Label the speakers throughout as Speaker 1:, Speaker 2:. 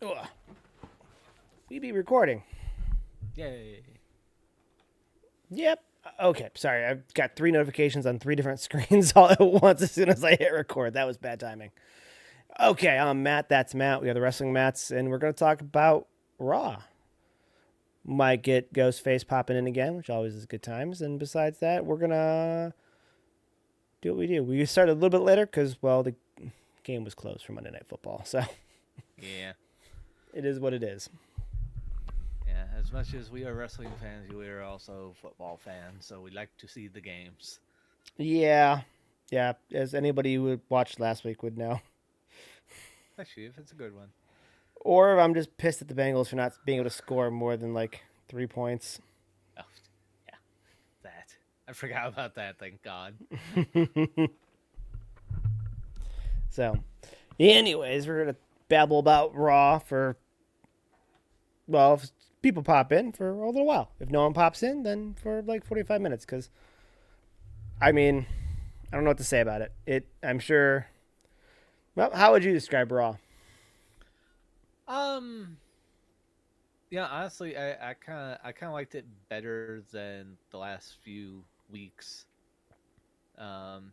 Speaker 1: Ugh. We be recording.
Speaker 2: Yay.
Speaker 1: Yep. Okay, sorry. I've got 3 notifications on 3 different screens all at once as soon as I hit record. That was bad timing. Okay, I'm Matt. That's Matt. We are the Wrestling Mats, and we're going to talk about Raw. Might get Ghostface popping in again, which always is good times. And besides that, we're going to do what we do. We started a little bit later because, well, the game was closed for Monday Night Football. So
Speaker 2: Yeah.
Speaker 1: it is what it is.
Speaker 2: Yeah. As much as we are wrestling fans, we are also football fans, so we like to see the games.
Speaker 1: Yeah. Yeah. As anybody who watched last week would know.
Speaker 2: Especially if it's a good one.
Speaker 1: Or I'm just pissed at the Bengals for not being able to score more than like 3 points.
Speaker 2: Oh, yeah. That. I forgot about that, thank God.
Speaker 1: So, anyways, we're going to babble about Raw for, well, if people pop in for a little while. If no one pops in, then for like 45 minutes. Because, I mean, I don't know what to say about it. I'm sure. Well, how would you describe Raw?
Speaker 2: Um yeah, honestly I kinda liked it better than the last few weeks. Um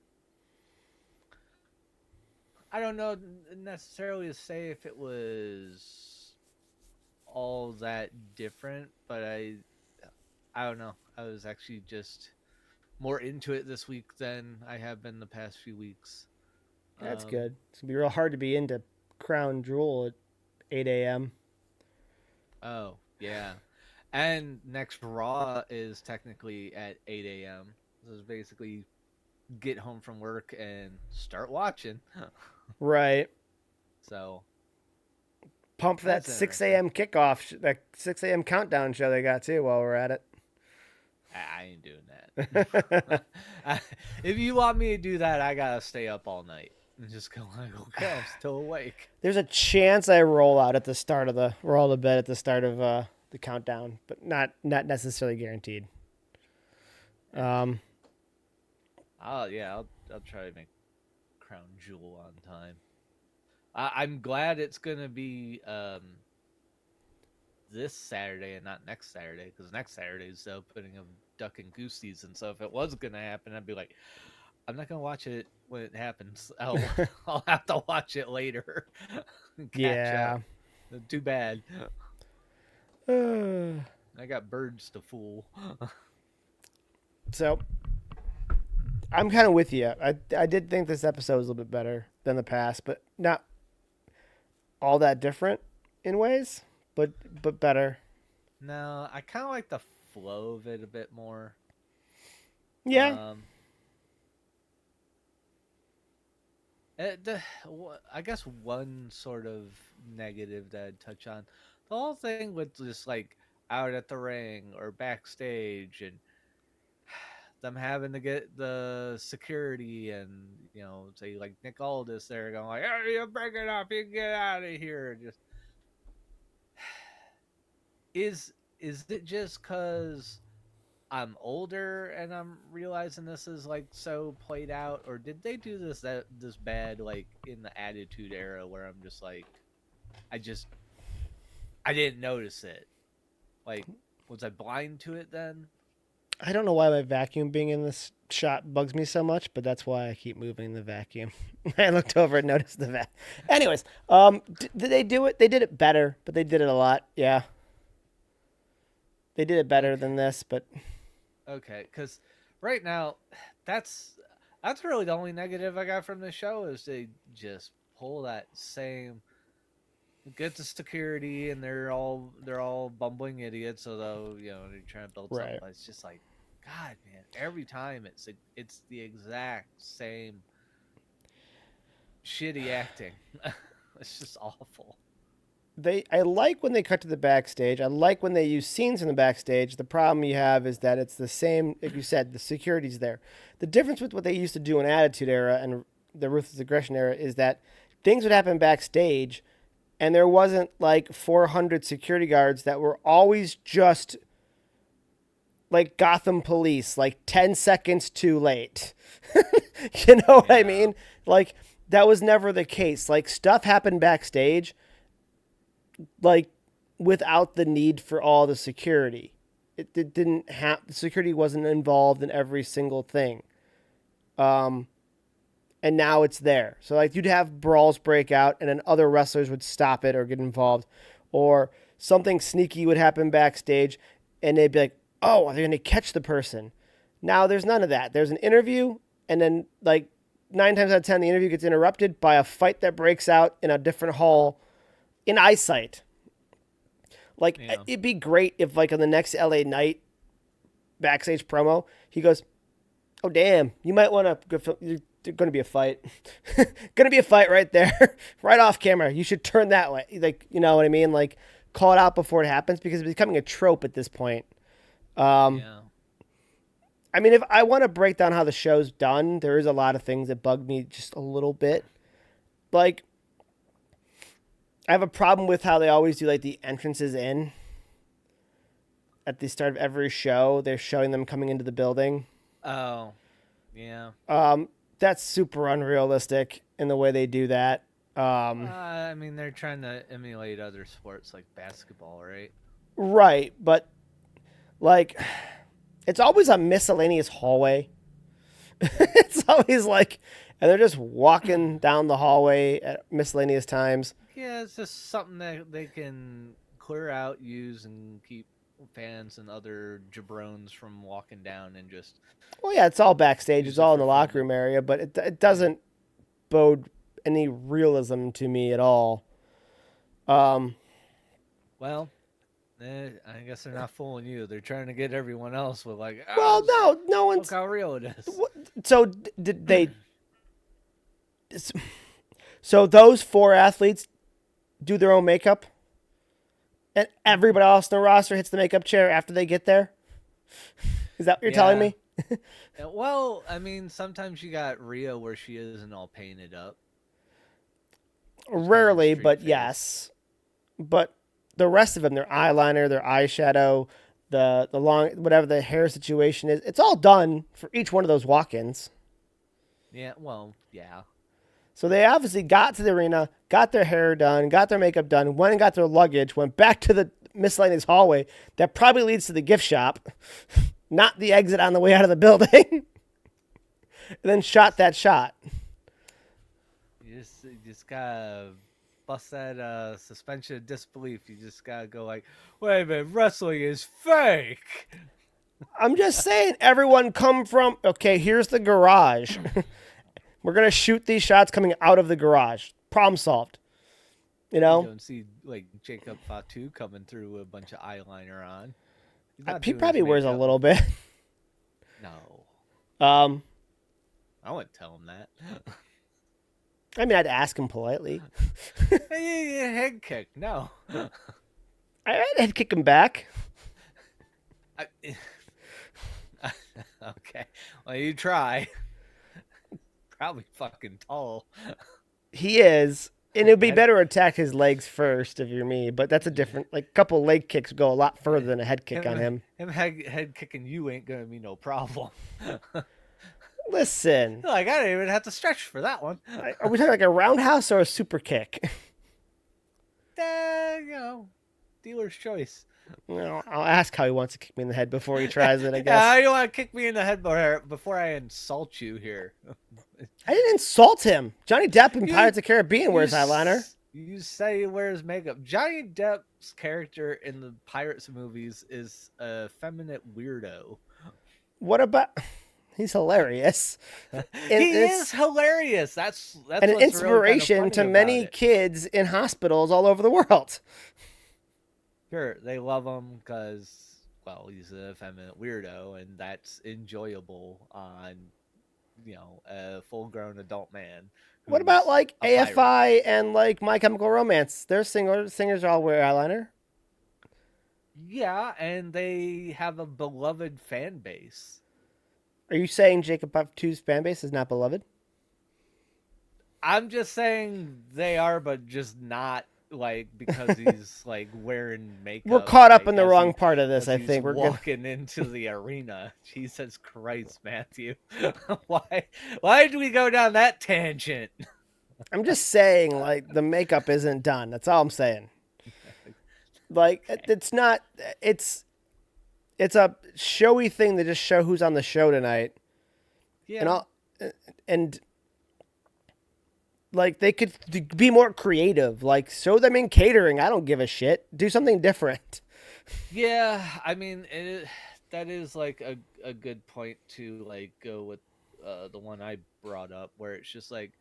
Speaker 2: I don't know necessarily to say if it was all that different, but I don't know. I was actually just more into it this week than I have been the past few weeks.
Speaker 1: That's
Speaker 2: Um,
Speaker 1: good. It's going to be real hard to be into Crown Jewel at 8 a.m.
Speaker 2: oh yeah, and next Raw is technically at 8 a.m. So it's basically get home from work and start watching.
Speaker 1: Right.
Speaker 2: So
Speaker 1: Pump for that
Speaker 2: that's
Speaker 1: 6
Speaker 2: interesting.
Speaker 1: a.m. kickoff, that 6 a.m. countdown show they got too while we're at it.
Speaker 2: I ain't doing that. If you want me to do that, I gotta stay up all night and just go like, okay, I'm still awake.
Speaker 1: There's a chance I roll out at the start of the roll to bed at the start of the countdown, but not necessarily guaranteed. Um,
Speaker 2: I'll try to make Crown Jewel on time. I'm glad it's gonna be this Saturday and not next Saturday, because next Saturday is the opening of Duck and Goose season. So if it was gonna happen, I'd be like, I'm not gonna watch it when it happens. I'll have to watch it later, and catch
Speaker 1: yeah.
Speaker 2: up. Too bad.
Speaker 1: So
Speaker 2: I got birds to fool.
Speaker 1: I'm kind of with you. I did think this episode was a little bit better than the past, but not all that different in ways, but better.
Speaker 2: No, I kind of like the flow of it a bit more.
Speaker 1: Yeah.
Speaker 2: Um, I guess one sort of negative that I'd touch on the whole thing with just like out at the ring or backstage and them having to get the security and say like Nick Aldis there going like, oh, you break it up, you get out of here. Just is it just because I'm older and I'm realizing this is like so played out, or did they do this bad like in the Attitude Era where I'm just like, I just I didn't notice it. Like, was I blind to it then?
Speaker 1: I don't know why my vacuum being in this shot bugs me so much, but that's why I keep moving the vacuum. I looked over and noticed the vac. Anyways, did they do it? They did it better, but they did it a lot. Yeah, they did it better
Speaker 2: Okay,
Speaker 1: than this, but
Speaker 2: okay, because right now, that's that's really the only negative I got from the show is they just pull that same get the security and they're all bumbling idiots, although they're trying to build something,
Speaker 1: right.
Speaker 2: but it's just like, God, man, every time it's the exact same shitty acting. It's just awful.
Speaker 1: I like when they cut to the backstage. I like when they use scenes from the backstage. The problem you have is that it's the same, like you said, the security's there. The difference with what they used to do in Attitude Era and the Ruthless Aggression Era is that things would happen backstage, and there wasn't like 400 security guards that were always just like Gotham Police, like 10 seconds too late. You know what I
Speaker 2: Yeah.
Speaker 1: mean? Like, that was never the case. Like, stuff happened backstage, like without the need for all the security. It didn't have the security wasn't involved in every single thing. Um, and now it's there. So like you'd have brawls break out, and then other wrestlers would stop it or get involved, or something sneaky would happen backstage, and they'd be like, "Oh, are they going to catch the person?" Now there's none of that. There's an interview, and then like 9 times out of 10, the interview gets interrupted by a fight that breaks out in a different hall in eyesight. Like
Speaker 2: Yeah.
Speaker 1: it'd be great if like on the next LA Knight backstage promo, he goes, "Oh damn, you might want to go. There's going to be a fight. Going to be a fight right there, right off camera. You should turn that way. Like you know what I mean? Like call it out before it happens because it's becoming a trope at this point."
Speaker 2: Yeah.
Speaker 1: I mean, if I want to break down how the show's done, there is a lot of things that bug me just a little bit. Like, I have a problem with how they always do like the entrances in at the start of every show. They're showing them coming into the building.
Speaker 2: Oh, yeah.
Speaker 1: That's super unrealistic in the way they do that.
Speaker 2: I mean, they're trying to emulate other sports like basketball, right?
Speaker 1: Right, but like, it's always a miscellaneous hallway. It's always like, and they're just walking down the hallway at miscellaneous times.
Speaker 2: Yeah, it's just something that they can clear out, use, and keep fans and other jabrones from walking down and just.
Speaker 1: Well, yeah, it's all backstage.
Speaker 2: Use
Speaker 1: It's
Speaker 2: it
Speaker 1: all in
Speaker 2: for
Speaker 1: the
Speaker 2: fun.
Speaker 1: locker room area, but it doesn't bode any realism to me at all. Um,
Speaker 2: Well, I guess they're not fooling you. They're trying to get everyone else with like,
Speaker 1: well, no
Speaker 2: look
Speaker 1: one's.
Speaker 2: how real it is.
Speaker 1: So did they? So those four athletes do their own makeup, and everybody else in the roster hits the makeup chair after they get there. Is that what you're telling
Speaker 2: Yeah.
Speaker 1: me?
Speaker 2: Well, I mean, sometimes you got Rhea where she isn't all painted up.
Speaker 1: Rarely,
Speaker 2: straight
Speaker 1: but
Speaker 2: face.
Speaker 1: yes. But the rest of them, their eyeliner, their eyeshadow, the long whatever the hair situation is, it's all done for each one of those walk-ins.
Speaker 2: Yeah, well, yeah.
Speaker 1: So they obviously got to the arena, got their hair done, got their makeup done, went and got their luggage, went back to the miscellaneous hallway that probably leads to the gift shop, not the exit on the way out of the building, and then shot that shot.
Speaker 2: You just gotta bust that suspension of disbelief. You just gotta go like, wait a minute, wrestling is fake.
Speaker 1: I'm just saying, everyone come from, okay, here's the garage. We're going to shoot these shots coming out of the garage. Problem solved. You
Speaker 2: You
Speaker 1: know?
Speaker 2: don't see like Jacob Fatu coming through with a bunch of eyeliner on. He's
Speaker 1: He
Speaker 2: not doing his
Speaker 1: probably wears a
Speaker 2: makeup.
Speaker 1: little bit.
Speaker 2: No,
Speaker 1: Um,
Speaker 2: I wouldn't tell him that.
Speaker 1: I mean, I'd ask him politely.
Speaker 2: Hey, head kick. No.
Speaker 1: I'd kick him back.
Speaker 2: I, okay. Well, you try. Probably fucking tall.
Speaker 1: He is. And it would be
Speaker 2: I'd-
Speaker 1: better to attack his legs first if you're me, but that's a different, like, couple leg kicks go a lot further than a head kick on him.
Speaker 2: Him head kicking you ain't gonna be no problem.
Speaker 1: Listen,
Speaker 2: Like I didn't even have to stretch for that one.
Speaker 1: are we talking like a roundhouse or a super kick?
Speaker 2: Dealer's choice.
Speaker 1: Well, I'll ask how he wants to kick me in the head before he tries it, I
Speaker 2: Yeah,
Speaker 1: guess.
Speaker 2: how you want to kick me in the head before I insult you here?
Speaker 1: I didn't insult him. Johnny Depp in
Speaker 2: You-
Speaker 1: Pirates of the Caribbean wears
Speaker 2: You s-
Speaker 1: eyeliner.
Speaker 2: You say he wears makeup. Johnny Depp's character in the Pirates movies is a feminine weirdo.
Speaker 1: What about? He's hilarious.
Speaker 2: He
Speaker 1: it's-
Speaker 2: is hilarious. That's
Speaker 1: and an
Speaker 2: what's really
Speaker 1: inspiration
Speaker 2: kinda
Speaker 1: to
Speaker 2: funny
Speaker 1: many
Speaker 2: about it.
Speaker 1: kids in hospitals all over the world.
Speaker 2: Sure, they love him because, well, he's a feminine weirdo, and that's enjoyable on, a full-grown adult man.
Speaker 1: What about
Speaker 2: who's
Speaker 1: like
Speaker 2: a pirate.
Speaker 1: AFI and like My Chemical Romance? Their singers all wear eyeliner.
Speaker 2: Yeah, and they have a beloved fan base.
Speaker 1: Are you saying Jacob Fatu's fan base is not beloved?
Speaker 2: I'm just saying they are, but just not like because he's like wearing makeup.
Speaker 1: We're caught up
Speaker 2: like,
Speaker 1: in the
Speaker 2: as
Speaker 1: wrong
Speaker 2: he-
Speaker 1: part of this.
Speaker 2: as
Speaker 1: I
Speaker 2: he's
Speaker 1: think we're
Speaker 2: walking into the arena. Jesus Christ, Matthew! Why did we go down that tangent?
Speaker 1: I'm just saying, like the makeup isn't done. That's all I'm saying. Like
Speaker 2: Okay.
Speaker 1: it's not. It's a showy thing to just show who's on the show tonight, and
Speaker 2: Yeah.
Speaker 1: all, and like they could be more creative. Like show them in catering. I don't give a shit. Do something different.
Speaker 2: Yeah, I mean, that is like a good point to like go with the one I brought up, where it's just like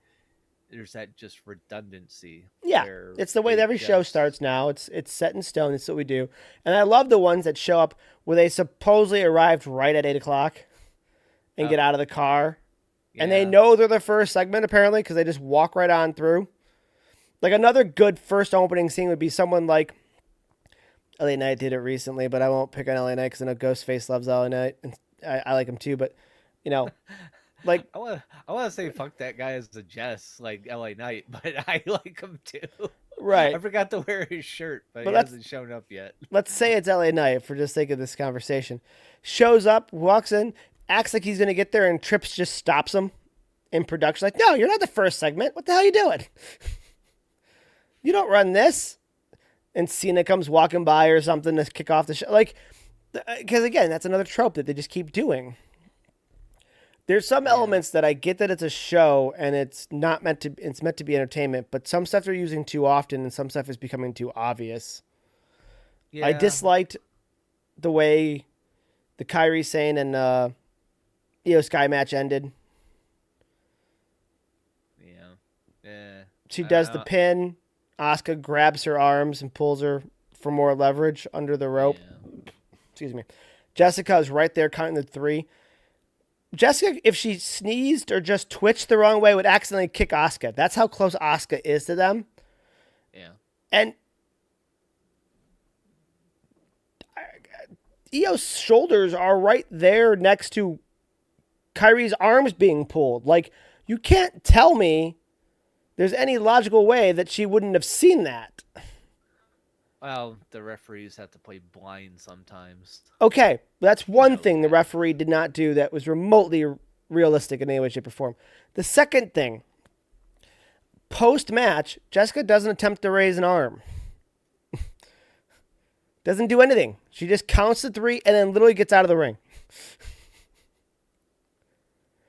Speaker 2: there's that just redundancy
Speaker 1: Yeah,
Speaker 2: where
Speaker 1: it's the way that
Speaker 2: they
Speaker 1: every show
Speaker 2: just
Speaker 1: starts now. It's set in stone. It's what we do, and I love the ones that show up where they supposedly arrived right at 8 o'clock and
Speaker 2: oh
Speaker 1: get out of the car, and they
Speaker 2: yeah
Speaker 1: know they're the first segment apparently because they just walk right on through. Like another good first opening scene would be someone like LA Knight did it recently, but I won't pick on LA Knight because I know Ghostface loves LA Knight, and I like him too. But you know, like
Speaker 2: I want to say fuck that guy as a jest like LA Knight, but I like him too. I
Speaker 1: right.
Speaker 2: forgot to wear his shirt, but
Speaker 1: But
Speaker 2: he hasn't shown up yet.
Speaker 1: let's say it's LA Knight for just sake of this conversation. Shows up, walks in, acts like he's gonna get there, and Trips just stops him in production. Like, no, you're not the first segment. What the hell are you doing? You don't run this. And Cena comes walking by or something to kick off the show. Like, because again, that's another trope that they just keep doing. There's some
Speaker 2: Yeah,
Speaker 1: elements that I get that it's a show and it's not meant to. It's meant to be entertainment, but some stuff they're using too often and some stuff is becoming too obvious. I
Speaker 2: yeah,
Speaker 1: disliked the way the Kyrie Sane and Io Sky match ended.
Speaker 2: yeah, yeah.
Speaker 1: She does the
Speaker 2: Uh,
Speaker 1: pin. Asuka grabs her arms and pulls her for more leverage under the rope.
Speaker 2: yeah.
Speaker 1: Excuse me. Jessica is right there counting the three. Jessica, if she sneezed or just twitched the wrong way, would accidentally kick Asuka. That's how close Asuka is to them.
Speaker 2: Yeah.
Speaker 1: And Io's shoulders are right there next to Kyrie's arms being pulled. Like, you can't tell me there's any logical way that she wouldn't have seen that.
Speaker 2: Well, the referees have to play blind sometimes.
Speaker 1: Okay, that's
Speaker 2: You
Speaker 1: one
Speaker 2: know
Speaker 1: thing the
Speaker 2: that.
Speaker 1: referee did not do that was remotely realistic in any way, shape, or form. The second thing, post match, Jessica doesn't attempt to raise an arm. Doesn't do anything. She just counts to three and then literally gets out of the ring.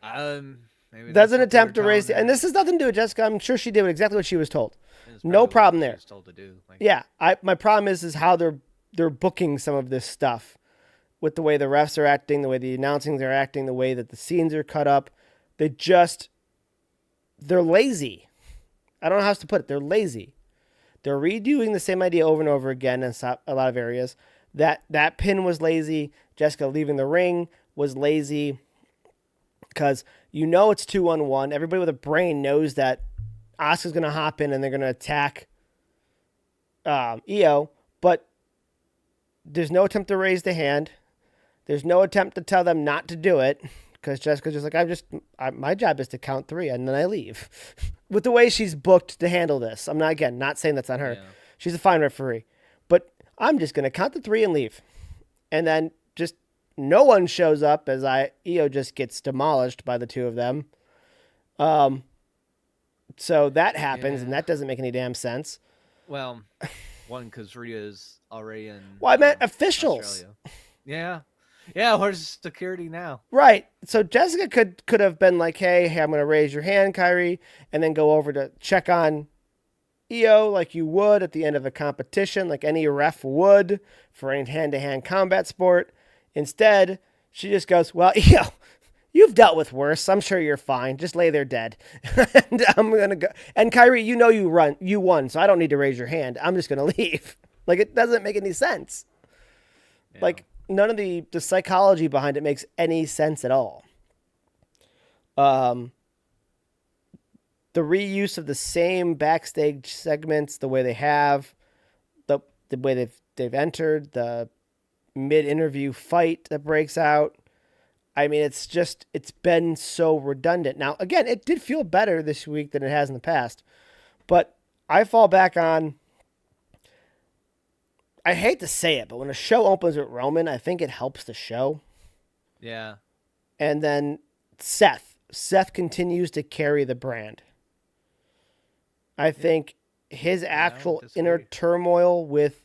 Speaker 2: Maybe that's
Speaker 1: Doesn't
Speaker 2: what they were
Speaker 1: attempt to raise.
Speaker 2: telling
Speaker 1: And
Speaker 2: her.
Speaker 1: this has nothing to do with Jessica. I'm sure she did exactly what she was told.
Speaker 2: It's
Speaker 1: No
Speaker 2: probably
Speaker 1: problem
Speaker 2: what she
Speaker 1: there.
Speaker 2: was told to do. Like,
Speaker 1: Yeah, my problem is how they're booking some of this stuff with the way the refs are acting, the way the announcings are acting, the way that the scenes are cut up. They just they're lazy. I don't know how else to put it. They're lazy. They're redoing the same idea over and over again in a lot of areas. That pin was lazy. Jessica leaving the ring was lazy because you know it's 2-on-1. Everybody with a brain knows that Asuka's going to hop in and they're going to attack Io, but there's no attempt to raise the hand. There's no attempt to tell them not to do it because Jessica's just like, my job is to count three and then I leave. With the way she's booked to handle this, I'm not saying that's on her.
Speaker 2: yeah,
Speaker 1: She's a fine referee, but I'm just gonna count to three and leave, and then just no one shows up as Io just gets demolished by the two of them. Um, so that happens, and
Speaker 2: yeah.
Speaker 1: that doesn't make any damn sense.
Speaker 2: Well, one because Rhea's already in
Speaker 1: Well, I meant officials.
Speaker 2: Australia. Yeah, yeah. Where's security now?
Speaker 1: Right. So Jessica could have been like, hey, I'm gonna raise your hand, Kyrie, and then go over to check on Io like you would at the end of a competition, like any ref would for any hand-to-hand combat sport. Instead, she just goes, well, Io, you've dealt with worse. I'm sure you're fine. Just lay there dead. And I'm gonna go. And Kyrie, you know you won, so I don't need to raise your hand. I'm just gonna leave. Like it doesn't make any sense.
Speaker 2: Yeah,
Speaker 1: Like none of the psychology behind it makes any sense at all. Um, the reuse of the same backstage segments, the way they have, the way they've entered, the mid interview fight that breaks out. I mean, it's been so redundant. Now, again, it did feel better this week than it has in the past, but I fall back on. I hate to say it, but when a show opens with Roman, I think it helps the show.
Speaker 2: yeah,
Speaker 1: And then Seth continues to carry the brand. I think his
Speaker 2: yeah. I don't
Speaker 1: actual inner
Speaker 2: disagree.
Speaker 1: turmoil with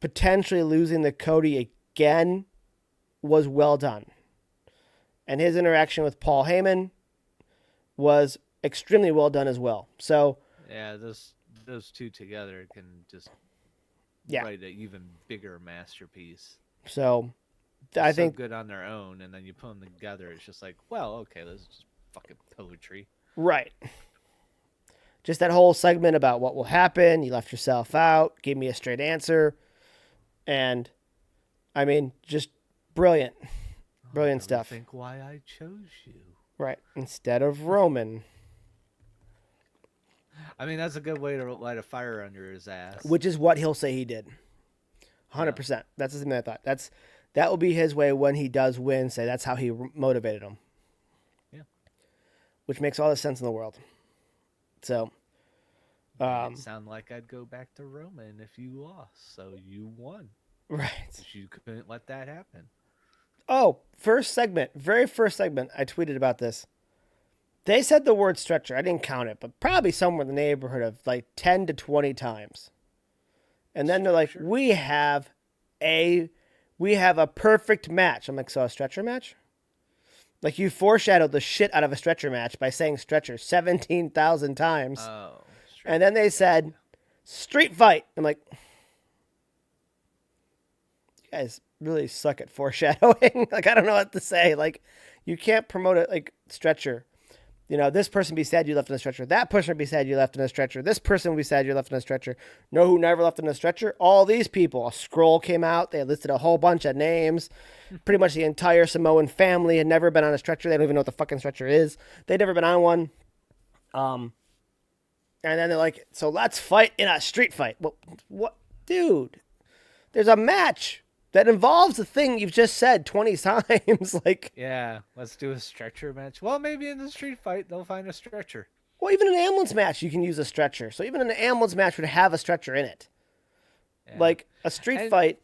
Speaker 1: potentially losing the Cody again was well done. And his interaction with Paul Heyman was extremely well done as well. So,
Speaker 2: Yeah, those two together can just
Speaker 1: yeah.
Speaker 2: write an even bigger masterpiece.
Speaker 1: So,
Speaker 2: They're
Speaker 1: I
Speaker 2: so
Speaker 1: think
Speaker 2: good on their own, and then you put them together. It's just like, well, okay, this is just fucking poetry.
Speaker 1: right. Just that whole segment about what will happen. You left yourself out, gave me a straight answer. And I mean, just brilliant. Brilliant
Speaker 2: Ever
Speaker 1: stuff.
Speaker 2: think why I chose you?
Speaker 1: Right. Instead of Roman,
Speaker 2: I mean, that's a good way to light a fire under his ass.
Speaker 1: which is what he'll say he did. 100%. That's the thing that I thought. That will be his way when he does win, say that's how he motivated him.
Speaker 2: Yeah.
Speaker 1: Which makes all the sense in the world. So,
Speaker 2: It sound like I'd go back to Roman if you lost, so you won.
Speaker 1: right.
Speaker 2: You couldn't let that happen.
Speaker 1: Oh, very first segment, I tweeted about this. They said the word stretcher. I didn't count it, but probably somewhere in the neighborhood of like 10 to 20 times. And then they're like, we have a perfect match. I'm like, so a stretcher match? Like you foreshadowed the shit out of a stretcher match by saying stretcher 17,000 times.
Speaker 2: Oh.
Speaker 1: And then they said street fight. I'm like, you guys really suck at foreshadowing. Like, I don't know what to say. Like, you can't promote it like stretcher. You know, this person be sad you left in a stretcher. That person would be sad you left in a stretcher. This person would be sad you left in a stretcher. Know who never left in a stretcher? All these people. A scroll came out. They listed a whole bunch of names. Pretty much the entire Samoan family had never been on a stretcher. They don't even know what the fucking stretcher is. They'd never been on one. And then they're like, so let's fight in a street fight. What? Dude, there's a match that involves the thing you've just said 20 times. Like,
Speaker 2: yeah, let's do a stretcher match. Well, maybe in the street fight they'll find a stretcher.
Speaker 1: Well, even an ambulance match you can use a stretcher. So even an ambulance match would have a stretcher in it. Yeah. Like a street fight.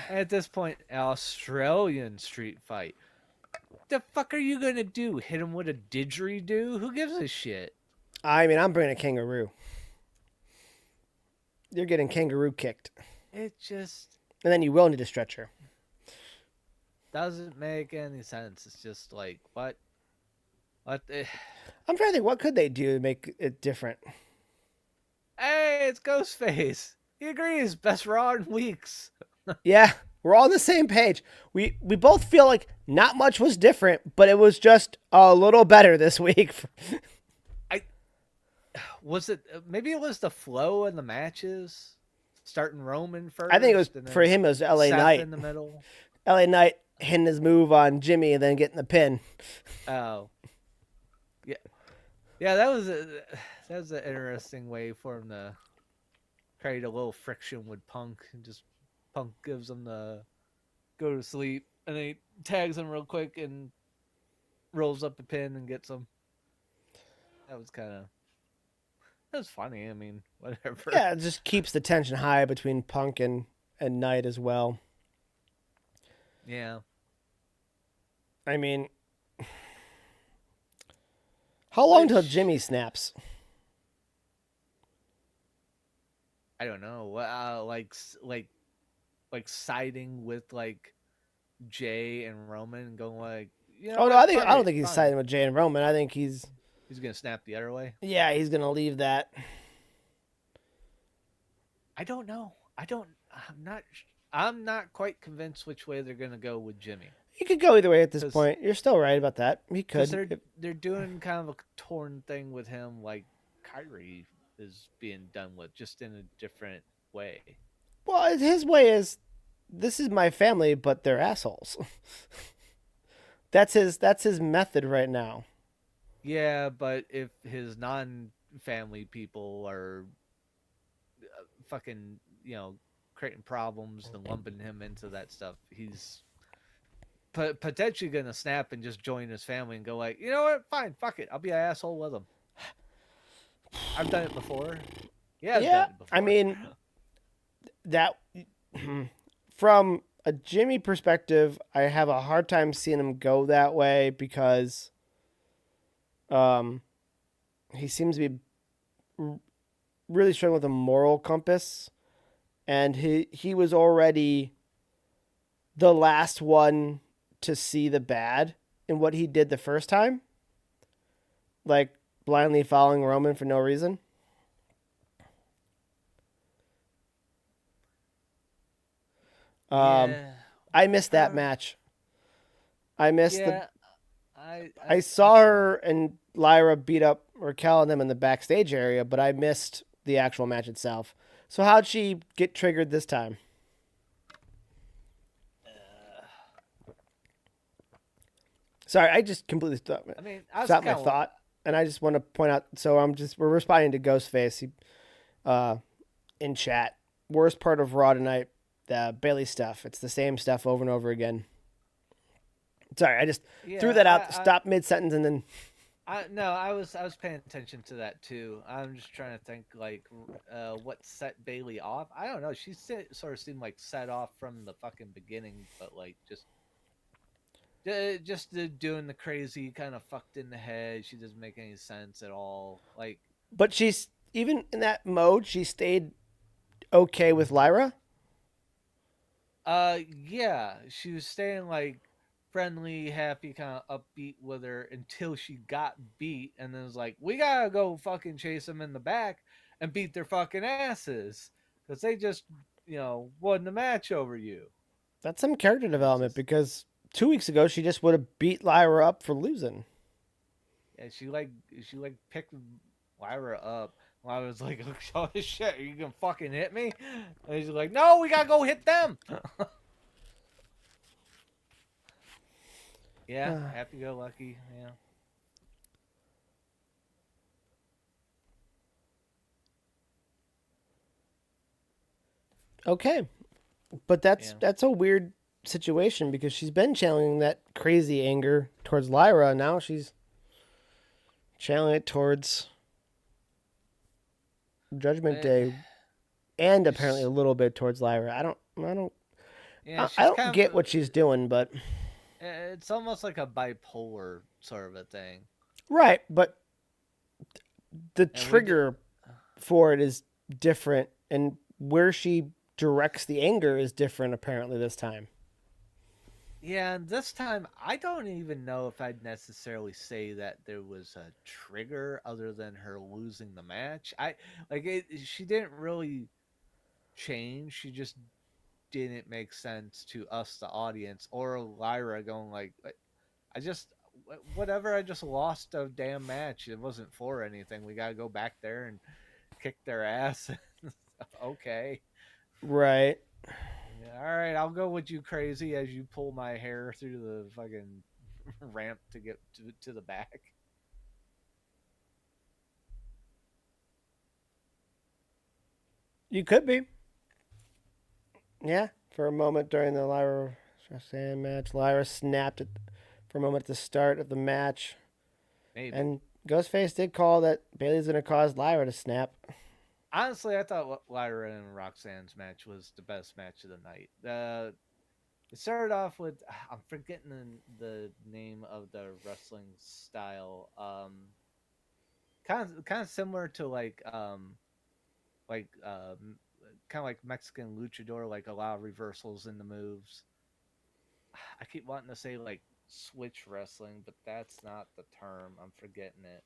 Speaker 2: At this point, Australian street fight. The fuck are you gonna do? Hit him with a didgeridoo? Who gives a shit?
Speaker 1: I mean, I'm bringing a kangaroo. You're getting kangaroo kicked.
Speaker 2: It just...
Speaker 1: And then you will need a stretcher.
Speaker 2: Doesn't make any sense. It's just like, what? I'm
Speaker 1: trying to think, what could they do to make it different?
Speaker 2: Hey, it's Ghostface. He agrees. Best Raw in weeks.
Speaker 1: Yeah, we're all on the same page. We both feel like not much was different, but it was just a little better this week.
Speaker 2: Was it, maybe it was the flow in the matches? Starting Roman first?
Speaker 1: I think it was, for him, it was LA
Speaker 2: Seth
Speaker 1: Knight.
Speaker 2: in the middle.
Speaker 1: LA Knight hitting his move on Jimmy and then getting the pin.
Speaker 2: Oh. Yeah. Yeah, that was an interesting way for him to create a little friction with Punk. And just Punk gives him the go to sleep, and then he tags him real quick and rolls up the pin and gets him. That was funny. I mean, whatever.
Speaker 1: Yeah, it just keeps the tension high between Punk and Knight as well.
Speaker 2: Yeah.
Speaker 1: I mean, how long till Jimmy snaps?
Speaker 2: I don't know. Like siding with like Jay and Roman and going like, you know.
Speaker 1: Oh no, I don't think he's siding with Jay and Roman. I think he's
Speaker 2: gonna snap the other way.
Speaker 1: Yeah, he's gonna leave that.
Speaker 2: I don't know. I'm not quite convinced which way they're gonna go with Jimmy.
Speaker 1: He could go either way at this point. You're still right about that. He could.
Speaker 2: They're doing kind of a torn thing with him, like Kyrie is being done with, just in a different way.
Speaker 1: Well, his way is, this is my family, but they're assholes. That's his method right now.
Speaker 2: Yeah, but if his non-family people are fucking, creating problems and lumping him into that stuff, he's potentially gonna snap and just join his family and go like, you know what, fine, fuck it, I'll be an asshole with him. I've done it before. Yeah,
Speaker 1: yeah. Done it before. I mean, that from a Jimmy perspective, I have a hard time seeing him go that way because he seems to be really struggling with a moral compass, and he was already the last one to see the bad in what he did the first time, like blindly following Roman for no reason. Um,
Speaker 2: Yeah.
Speaker 1: I missed that
Speaker 2: Uh,
Speaker 1: match. I missed the.
Speaker 2: yeah. I
Speaker 1: I
Speaker 2: I
Speaker 1: saw
Speaker 2: saw
Speaker 1: her
Speaker 2: it.
Speaker 1: and Lyra beat up Raquel and them in the backstage area, but I missed the actual match itself. So how'd she get triggered this time?
Speaker 2: Uh,
Speaker 1: Sorry, I just completely
Speaker 2: I mean, I was
Speaker 1: stopped my
Speaker 2: kind of.
Speaker 1: thought, and I just want to point out. So we're responding to Ghostface uh, in chat. Worst part of Raw tonight, the Bailey stuff. It's the same stuff over and over again. Sorry, I just threw
Speaker 2: Yeah.
Speaker 1: that out. Stop mid sentence and then.
Speaker 2: No, I was paying attention to that too. I'm just trying to think like what set Bailey off. I don't know. Sort of seemed like set off from the fucking beginning, but like just doing the crazy kind of fucked in the head. She doesn't make any sense at all. Like
Speaker 1: But she's even in that mode. She stayed okay with Lyra.
Speaker 2: yeah, she was staying like friendly, happy, kind of upbeat with her until she got beat, and then was like, "We gotta go fucking chase them in the back and beat their fucking asses because they just, won the match over you."
Speaker 1: That's some character
Speaker 2: And it's
Speaker 1: development
Speaker 2: just,
Speaker 1: because 2 weeks ago she just would have beat Lyra up for losing.
Speaker 2: yeah, she like picked Lyra up. Lyra was like, "Oh shit, are you gonna fucking hit me?" And she's like, "No, we gotta go hit them." Yeah, happy go lucky. Yeah,
Speaker 1: Okay, but that's
Speaker 2: yeah.
Speaker 1: that's a weird situation because she's been channeling that crazy anger towards Lyra. Now she's channeling it towards Judgment
Speaker 2: Uh,
Speaker 1: Day, and apparently a
Speaker 2: She's
Speaker 1: little bit towards Lyra.
Speaker 2: yeah,
Speaker 1: I
Speaker 2: she's
Speaker 1: don't
Speaker 2: kind of
Speaker 1: get what she's doing, but
Speaker 2: it's almost like a bipolar sort of a thing.
Speaker 1: right. But the
Speaker 2: And we did,
Speaker 1: trigger for it is different, and where she directs the anger is different. Apparently, this time.
Speaker 2: yeah, and this time I don't even know if I'd necessarily say that there was a trigger other than her losing the match. I like it she didn't really change. She just didn't make sense to us the audience or Lyra going like I just whatever I just lost a damn match. It wasn't for anything. We got to go back there and kick their ass. Okay.
Speaker 1: Right.
Speaker 2: Yeah, all right, I'll go with you crazy as you pull my hair through the fucking ramp to get to the back.
Speaker 1: You could be. Yeah. For a moment during the Lyra Sand match, Lyra snapped it for a moment at the start of the match,
Speaker 2: Maybe.
Speaker 1: and Ghostface did call that Bailey's going to cause Lyra to snap.
Speaker 2: Honestly, I thought Lyra and Roxanne's match was the best match of the night. It started off with I'm forgetting the name of the wrestling style. Kind of similar to like kind of like Mexican luchador, like a lot of reversals in the moves. I keep wanting to say like switch wrestling, but that's not the term. I'm forgetting it.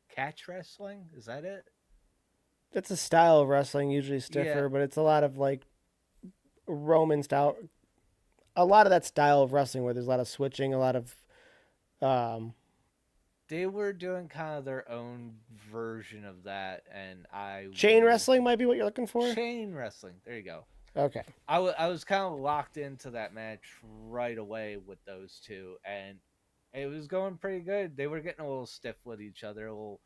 Speaker 2: Catch wrestling, is that it?
Speaker 1: It's a style of wrestling, usually
Speaker 2: Yeah,
Speaker 1: stiffer, but it's a lot of like Roman style. A lot of that style of wrestling where there's a lot of switching, a lot of um,
Speaker 2: they were doing kind of their own version of that, and I
Speaker 1: chain
Speaker 2: was
Speaker 1: wrestling, might be what you're looking for.
Speaker 2: chain wrestling. There you go.
Speaker 1: Okay.
Speaker 2: I was kind of locked into that match right away with those two, and it was going pretty good. They were getting a little stiff with each other, a little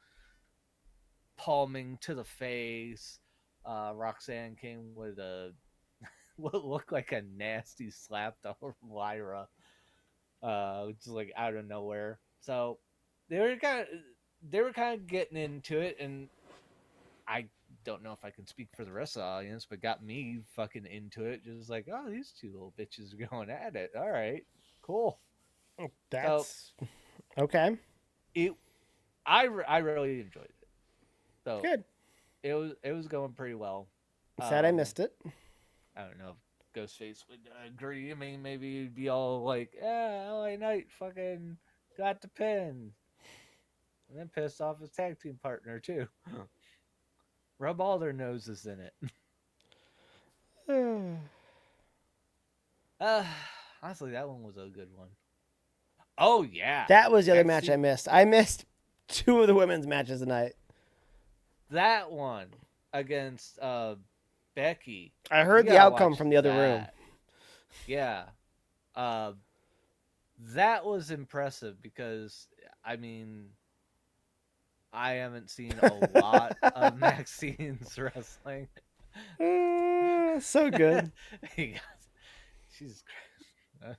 Speaker 2: palming to the face. Roxanne came with a what looked like a nasty slap to Lyra, just like out of nowhere. So they were kind of they were kind of getting into it, and I don't know if I can speak for the rest of the audience, but got me fucking into it. Just like, oh, these two little bitches are going at it. All right, cool. So
Speaker 1: That's okay.
Speaker 2: it, I really enjoyed it. So
Speaker 1: Good.
Speaker 2: it was going pretty well.
Speaker 1: Sad I
Speaker 2: Um,
Speaker 1: missed it.
Speaker 2: I don't know if Ghostface would agree. I mean, maybe he'd be all like, "Yeah, LA Knight fucking got the pin," and then pissed off his tag team partner too. Rub all their noses in it. Uh, Honestly, that one was a good one. Oh yeah,
Speaker 1: That was the other match I
Speaker 2: Maxine.
Speaker 1: missed. I missed two of the women's matches tonight.
Speaker 2: That one against Becky.
Speaker 1: I
Speaker 2: You
Speaker 1: heard the
Speaker 2: gotta
Speaker 1: outcome
Speaker 2: watch
Speaker 1: from the other room.
Speaker 2: that. Yeah. Uh, that was impressive because I mean I haven't seen a lot of Maxine's wrestling.
Speaker 1: So good.
Speaker 2: She's uh,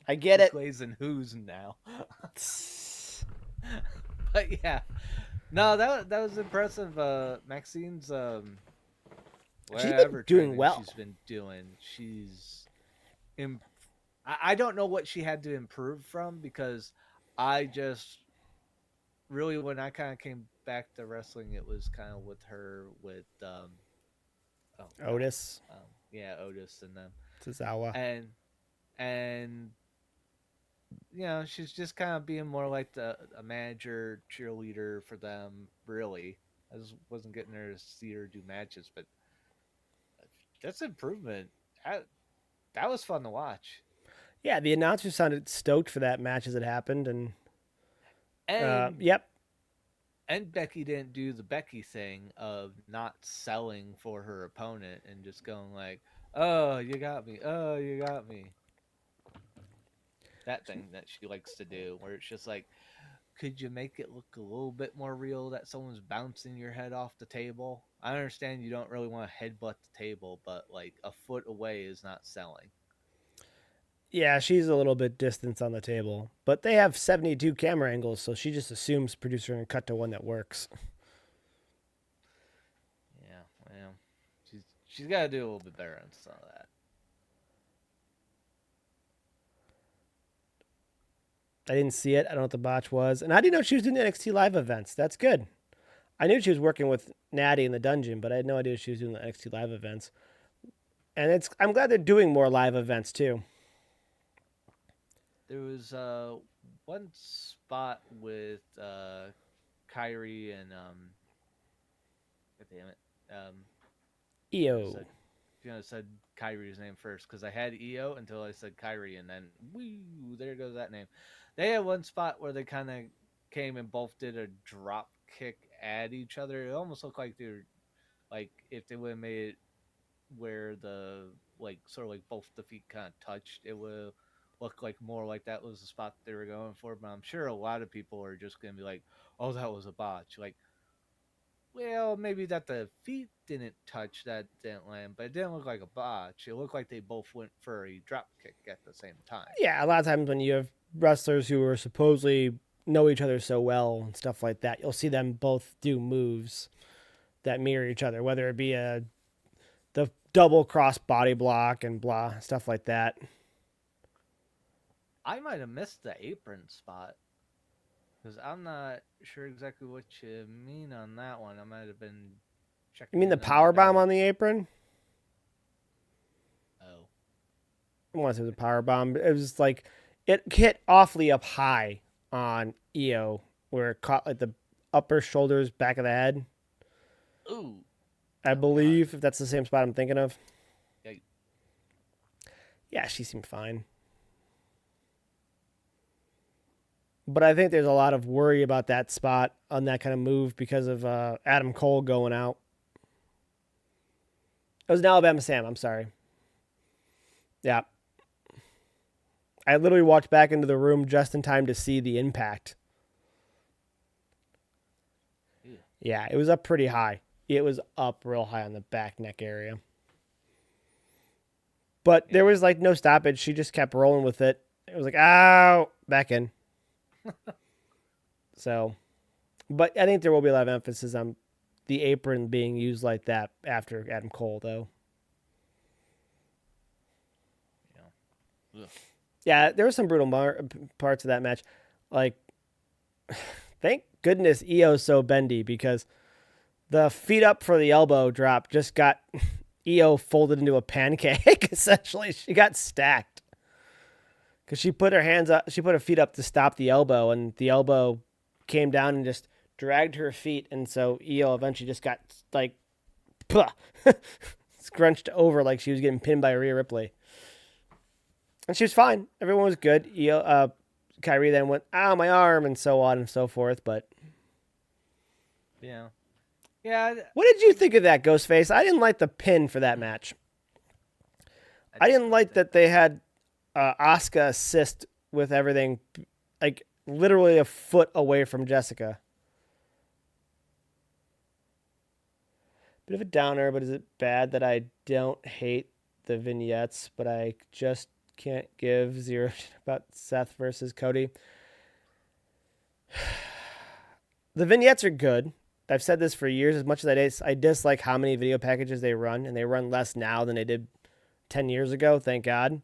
Speaker 1: I get
Speaker 2: she's
Speaker 1: it.
Speaker 2: glazing who's now. But yeah, no, that was impressive. Maxine's
Speaker 1: She's
Speaker 2: whatever
Speaker 1: been doing
Speaker 2: training
Speaker 1: well.
Speaker 2: she's been doing, she's Im- I don't know what she had to improve from because I just really when I kind of came back to wrestling, it was kind of with her with oh god
Speaker 1: Otis,
Speaker 2: yeah Otis and them
Speaker 1: Tozawa.
Speaker 2: and and she's just kind of being more like a manager cheerleader for them really. I just wasn't getting her to see her do matches, but that's improvement. That was fun to watch.
Speaker 1: Yeah, the announcer sounded stoked for that match as it happened, and
Speaker 2: And
Speaker 1: yep,
Speaker 2: and Becky didn't do the Becky thing of not selling for her opponent and just going like, "Oh, you got me. Oh, you got me." That thing that she likes to do, where it's just like, could you make it look a little bit more real that someone's bouncing your head off the table? I understand you don't really want to headbutt the table, but like a foot away is not selling.
Speaker 1: yeah, she's a little bit distance on the table, but they have 72 camera angles, so she just assumes producer and cut to one that works.
Speaker 2: Yeah, well, she's got to do a little bit better on some of that.
Speaker 1: I didn't see it. I don't know what the botch was, and I didn't know she was doing the NXT live events. That's good. I knew she was working with Natty in the dungeon, but I had no idea she was doing the NXT live events. And I'm glad they're doing more live events too.
Speaker 2: There was one spot with Kyrie and God damn it,
Speaker 1: EO.
Speaker 2: said said Kyrie's name first because I had EO until I said Kyrie and then woo, there goes that name. They had one spot where they kind of came and both did a drop kick at each other. It almost looked like they were like if they would have made it where the like sort of like both the feet kind of touched, it would look like more like that was the spot they were going for. But I'm sure a lot of people are just gonna be like, "Oh, that was a botch." Like, well, maybe that the feet didn't touch, that didn't land, but it didn't look like a botch. It looked like they both went for a drop kick at the same time.
Speaker 1: Yeah, a lot of times when you have wrestlers who are supposedly know each other so well and stuff like that, you'll see them both do moves that mirror each other, whether it be the double cross body block and blah stuff like that.
Speaker 2: I might have missed the apron spot because I'm not sure exactly what you mean on that one. I might have been
Speaker 1: You
Speaker 2: checking
Speaker 1: mean the
Speaker 2: in on
Speaker 1: power
Speaker 2: the
Speaker 1: bomb
Speaker 2: guy.
Speaker 1: on the apron?
Speaker 2: Oh,
Speaker 1: I want to say it was a power bomb. It was like it hit awfully up high on EO, where it caught like the upper shoulders, back of the head.
Speaker 2: ooh,
Speaker 1: I
Speaker 2: oh god,
Speaker 1: believe if that's the same spot I'm thinking of.
Speaker 2: yeah,
Speaker 1: Yeah, she seemed fine. But I think there's a lot of worry about that spot on that kind of move because of Adam Cole going out. It was an Alabama Sam. I'm sorry. Yeah. I literally walked back into the room just in time to see the impact.
Speaker 2: yeah.
Speaker 1: Yeah, it was up pretty high. It was up real high on the back neck area. But there was like no stoppage. She just kept rolling with it. It was like, ow, back in. So, but I think there will be a lot of emphasis on the apron being used like that after Adam Cole, though.
Speaker 2: Yeah. Ugh.
Speaker 1: Yeah, there were some brutal parts of that match. Like, thank goodness EO's so bendy because The feet up for the elbow drop just got Io folded into a pancake. Essentially, she got stacked because she put her hands up, she put her feet up to stop the elbow, and the elbow came down and just dragged her feet, and so Io eventually just got like scrunched over like she was getting pinned by Rhea Ripley, and she was fine. Everyone was good. Kyrie then went, "Ow, my arm," and so on and so forth. But
Speaker 2: Yeah. Yeah.
Speaker 1: what did you think of that, Ghostface? I didn't like the pin for that match. I didn't like that they had Asuka assist with everything, like literally a foot away from Jessica. Bit of a downer, but is it bad that I don't hate the vignettes, but I just can't give zero shit about Seth versus Cody? The vignettes are good. I've said this for years. As much as I dislike how many video packages they run, and they run less now than they did 10 years ago, thank God.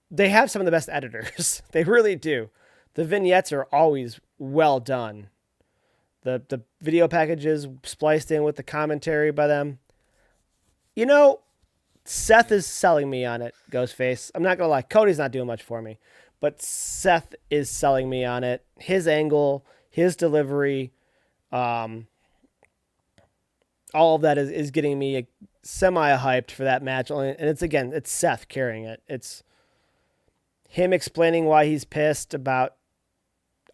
Speaker 1: They have some of the best editors. They really do. The vignettes are always well done. The video packages spliced in with the commentary by them. You know, Seth is selling me on it, Ghostface. I'm not going to lie. Cody's not doing much for me. But Seth is selling me on it. His angle, his delivery, all of that is getting me semi-hyped for that match. And it's Seth carrying it. It's him explaining why he's pissed about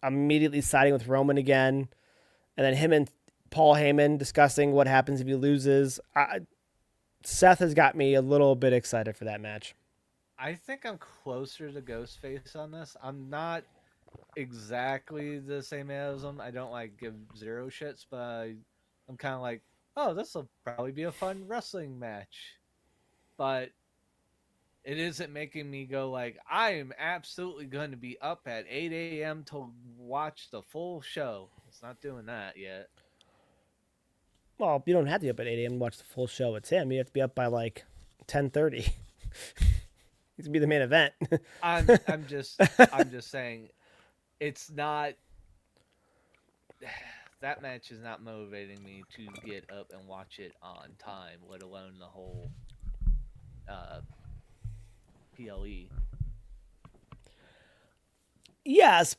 Speaker 1: immediately siding with Roman again. And then him and Paul Heyman discussing what happens if he loses. Seth has got me a little bit excited for that match.
Speaker 2: I think I'm closer to Ghostface on this. I'm not exactly the same as him. I don't like give zero shits, but I'm kind of like, oh, this will probably be a fun wrestling match. But it isn't making me go like, I am absolutely going to be up at 8 a.m. to watch the full show. It's not doing that yet.
Speaker 1: Well, you don't have to be up at 8 a.m. to watch the full show. It's him. You have to be up by like 10:30. He's to be the main event.
Speaker 2: I'm just saying, it's not. That match is not motivating me to get up and watch it on time, let alone the whole PLE.
Speaker 1: Yes,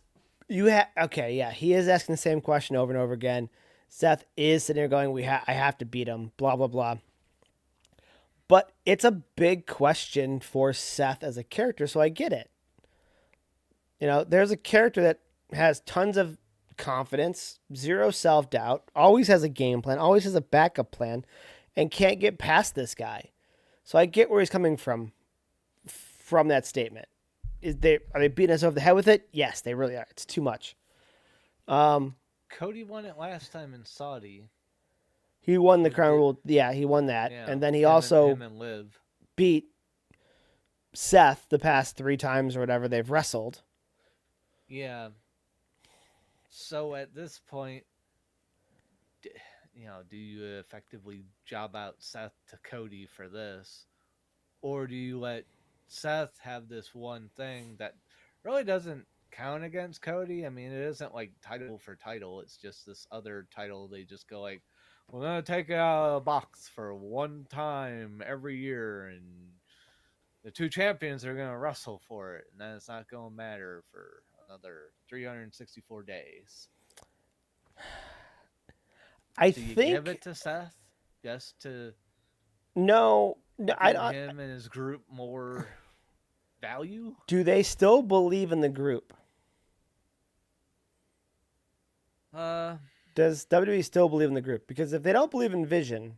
Speaker 1: you have. Okay, yeah, he is asking the same question over and over again. Seth is sitting there going, I have to beat him." Blah blah blah. But it's a big question for Seth as a character, so I get it. You know, there's a character that has tons of confidence, zero self-doubt, always has a game plan, always has a backup plan, and can't get past this guy. So I get where he's coming from that statement. Are they beating us over the head with it? Yes, they really are. It's too much.
Speaker 2: Cody won it last time in Saudi.
Speaker 1: He won the Crown Rule. Yeah, he won that.
Speaker 2: Yeah,
Speaker 1: and then he also
Speaker 2: him and Liv
Speaker 1: beat Seth the past 3 times or whatever they've wrestled.
Speaker 2: Yeah. So at this point, do you effectively job out Seth to Cody for this? Or do you let Seth have this one thing that really doesn't count against Cody? I mean, it isn't like title for title. It's just this other title. They just go like, we're going to take it out of the box for one time every year, and the 2 champions are going to wrestle for it, and then it's not going to matter for another 364 days. Do you give it to Seth just to give him and his group more value?
Speaker 1: Do they still believe in the group? Does WWE still believe in the group? Because if they don't believe in Vision,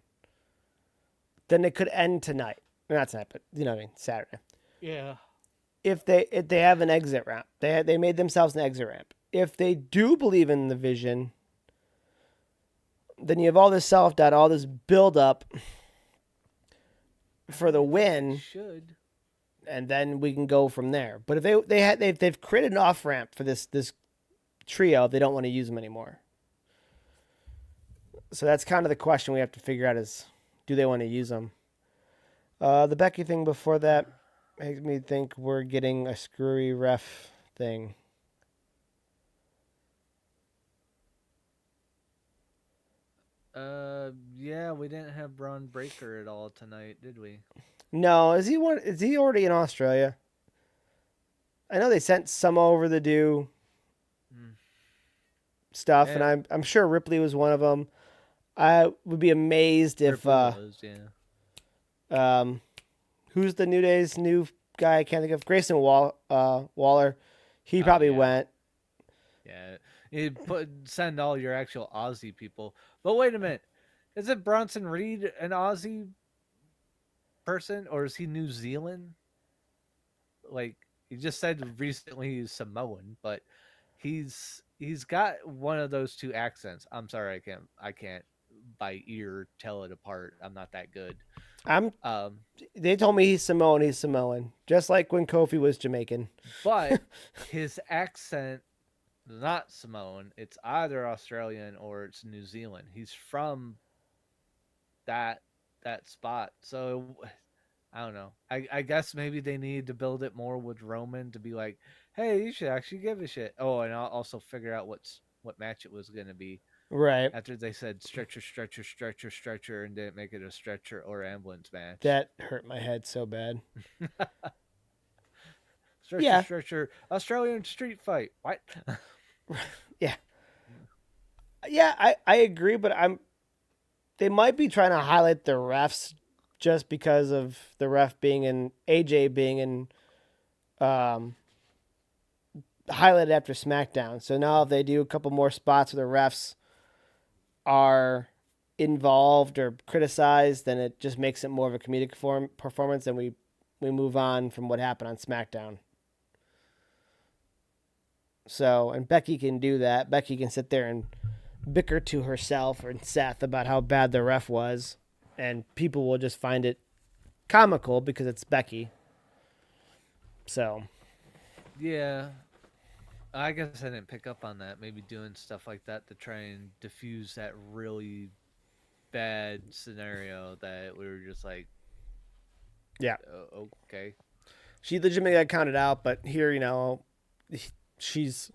Speaker 1: then it could end tonight. Not tonight, but you know what I mean, Saturday.
Speaker 2: Yeah.
Speaker 1: If they have an exit ramp, they made themselves an exit ramp. If they do believe in the Vision, then you have all this self-doubt, all this build-up for the win.
Speaker 2: Should.
Speaker 1: And then we can go from there. But if they've created an off-ramp for this trio, if they don't want to use them anymore. So that's kind of the question we have to figure out is, do they want to use them? The Becky thing before that makes me think we're getting a screwy ref thing.
Speaker 2: Yeah, we didn't have Braun Breaker at all tonight, did we?
Speaker 1: No, is he already in Australia? I know they sent some over to do
Speaker 2: Mm.
Speaker 1: stuff, and
Speaker 2: Yeah,
Speaker 1: I'm sure Ripley was one of them. I would be amazed if
Speaker 2: Ripley was. Yeah,
Speaker 1: um who's the New Day's new guy? I can't think of Waller. He
Speaker 2: oh
Speaker 1: probably
Speaker 2: yeah,
Speaker 1: went.
Speaker 2: yeah. You send all your actual Aussie people. But wait a minute, is it Bronson Reed an Aussie person or is he New Zealand? Like he just said recently he's Samoan, but he's got one of those two accents. I'm sorry, I can't by ear tell it apart. I'm not that good.
Speaker 1: I'm.
Speaker 2: Um,
Speaker 1: They told me he's Samoan. He's Samoan, just like when Kofi was Jamaican.
Speaker 2: but his accent is not Samoan. It's either Australian or it's New Zealand. He's from that that spot. So I don't know. I guess maybe they need to build it more with Roman to be like, hey, you should actually give a shit. Oh, and I'll also figure out what match it was gonna be
Speaker 1: Right.
Speaker 2: after they said stretcher, stretcher, stretcher, stretcher, and didn't make it a stretcher or ambulance match.
Speaker 1: That hurt my head so bad.
Speaker 2: Stretcher,
Speaker 1: Yeah.
Speaker 2: stretcher, Australian street fight. What?
Speaker 1: Yeah. Yeah. I agree, but I'm. They might be trying to highlight the refs just because of the ref being in AJ being in um highlighted after SmackDown. So now if they do a couple more spots where the refs are involved or criticized, then it just makes it more of a comedic performance, and we move on from what happened on SmackDown. So, and Becky can do that. Becky can sit there and bicker to herself or Seth about how bad the ref was, and people will just find it comical because it's Becky. So,
Speaker 2: Yeah, I guess I didn't pick up on that. Maybe doing stuff like that to try and diffuse that really bad scenario that we were just like,
Speaker 1: yeah,
Speaker 2: okay.
Speaker 1: she legitimately got counted out, but here, she's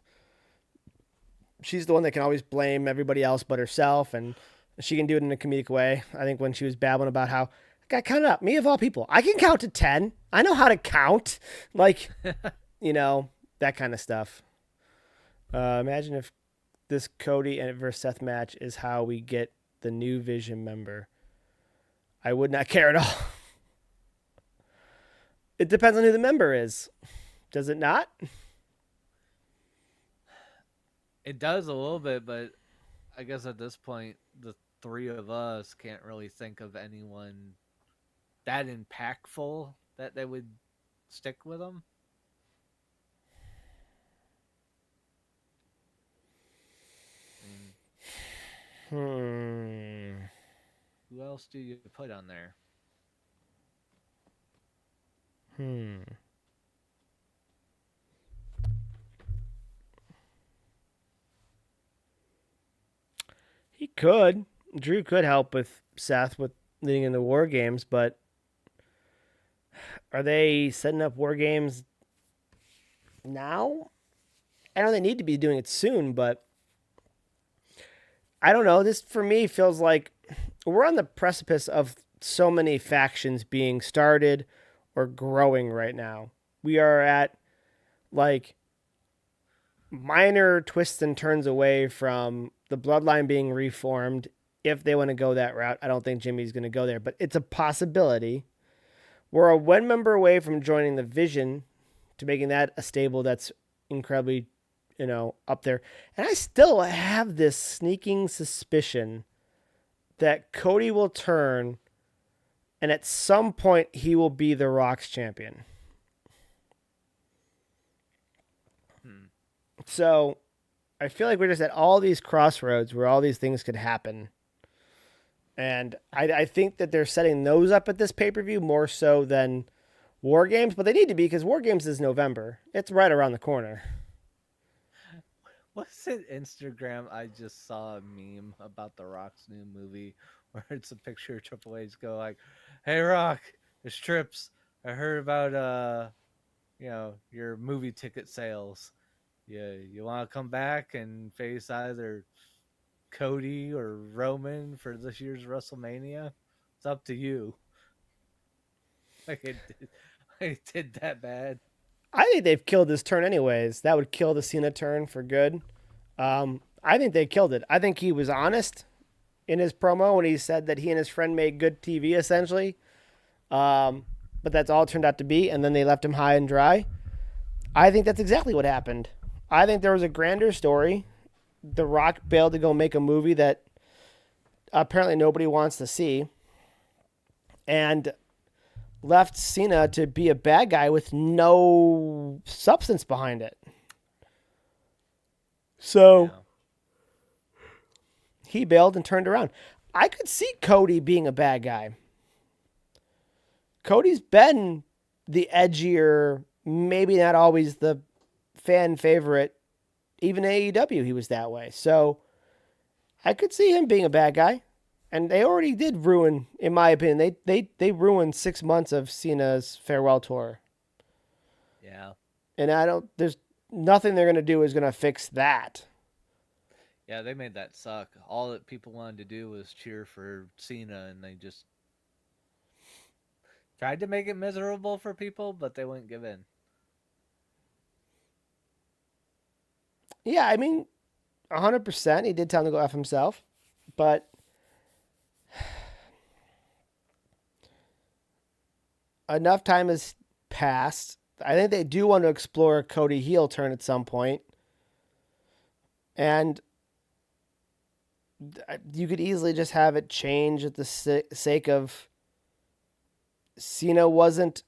Speaker 1: she's the one that can always blame everybody else but herself, and she can do it in a comedic way. I think when she was babbling about how I got counted out, me of all people, I can count to 10. I know how to count, like that kind of stuff. Imagine if this Cody and versus Seth match is how we get the new Vision member. I would not care at all. It depends on who the member is. Does it not?
Speaker 2: It does a little bit, but I guess at this point, the three of us can't really think of anyone that impactful that they would stick with them. I mean,
Speaker 1: Hmm.
Speaker 2: who else do you put on there?
Speaker 1: Hmm. He could. Drew could help with Seth with leading in the war games, but are they setting up war games now? I know they need to be doing it soon, but I don't know. This for me feels like we're on the precipice of so many factions being started or growing right now. We are at like minor twists and turns away from the bloodline being reformed. If they want to go that route, I don't think Jimmy's going to go there, but it's a possibility. We're a one member away from joining the Vision to making that a stable that's incredibly, up there. And I still have this sneaking suspicion that Cody will turn and at some point he will be the Rock's champion.
Speaker 2: Hmm.
Speaker 1: So I feel like we're just at all these crossroads where all these things could happen. And I think that they're setting those up at this pay per view more so than War Games, but they need to be because War Games is November. It's right around the corner.
Speaker 2: What's it Instagram? I just saw a meme about the Rock's new movie where it's a picture of Triple H go like, "Hey Rock, it's Trips. I heard about your movie ticket sales. Yeah, you want to come back and face either Cody or Roman for this year's WrestleMania, it's up to you. Like it did that bad.
Speaker 1: I think they've killed this turn anyways. That would kill the Cena turn for good. I think they killed it. I think he was honest in his promo when he said that he and his friend made good TV, essentially. But that's all it turned out to be, and then they left him high and dry. I think that's exactly what happened. I think there was a grander story. The Rock bailed to go make a movie that apparently nobody wants to see, and left Cena to be a bad guy with no substance behind it. So
Speaker 2: Yeah.
Speaker 1: he bailed and turned around. I could see Cody being a bad guy. Cody's been the edgier, maybe not always the fan favorite. Even AEW, he was that way. So I could see him being a bad guy. And they already did ruin, in my opinion, they ruined 6 months of Cena's farewell tour.
Speaker 2: Yeah.
Speaker 1: And there's nothing they're going to do is going to fix that.
Speaker 2: Yeah, they made that suck. All that people wanted to do was cheer for Cena, and they just tried to make it miserable for people, but they wouldn't give in.
Speaker 1: Yeah, I mean, 100%. He did tell him to go F himself. But enough time has passed. I think they do want to explore a Cody heel turn at some point. And you could easily just have it change at the sake of Cena wasn't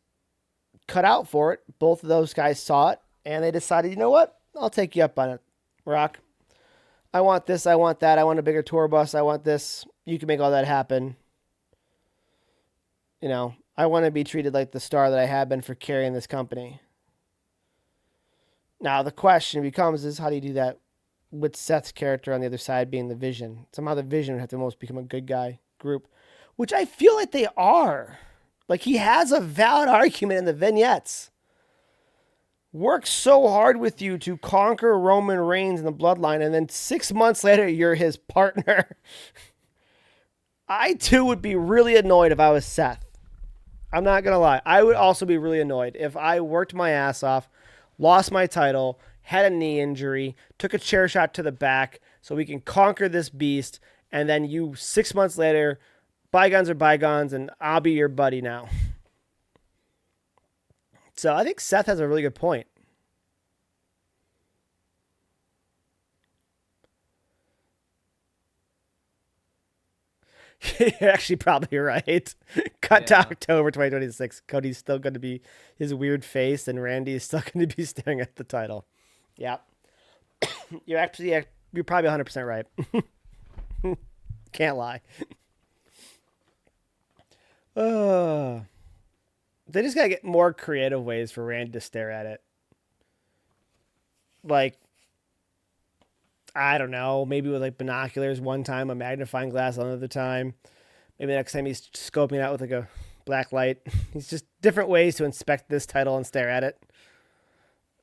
Speaker 1: cut out for it. Both of those guys saw it, and they decided, you know what? I'll take you up on it, Rock. I want this. I want that. I want a bigger tour bus. I want this. You can make all that happen. You know, I want to be treated like the star that I have been for carrying this company. Now, the question becomes is how do you do that with Seth's character on the other side being the Vision? Somehow the Vision would have to almost become a good guy group, which I feel like they are. Like, he has a valid argument in the vignettes. Works so hard with you to conquer Roman Reigns in the bloodline, and then 6 months later, you're his partner. I, too, would be really annoyed if I was Seth. I'm not going to lie. I would also be really annoyed if I worked my ass off, lost my title, had a knee injury, took a chair shot to the back so we can conquer this beast, and then you 6 months later, bygones are bygones, and I'll be your buddy now. So I think Seth has a really good point. You're actually probably right. Cut to
Speaker 2: Yeah.
Speaker 1: October 2026. Cody's still going to be his weird face, and Randy is still going to be staring at the title. Yeah. You're probably 100% right. Can't lie. They just got to get more creative ways for Randy to stare at it. Like, I don't know, maybe with like binoculars one time, a magnifying glass another time. Maybe next time he's scoping it out with like a black light. He's just different ways to inspect this title and stare at it.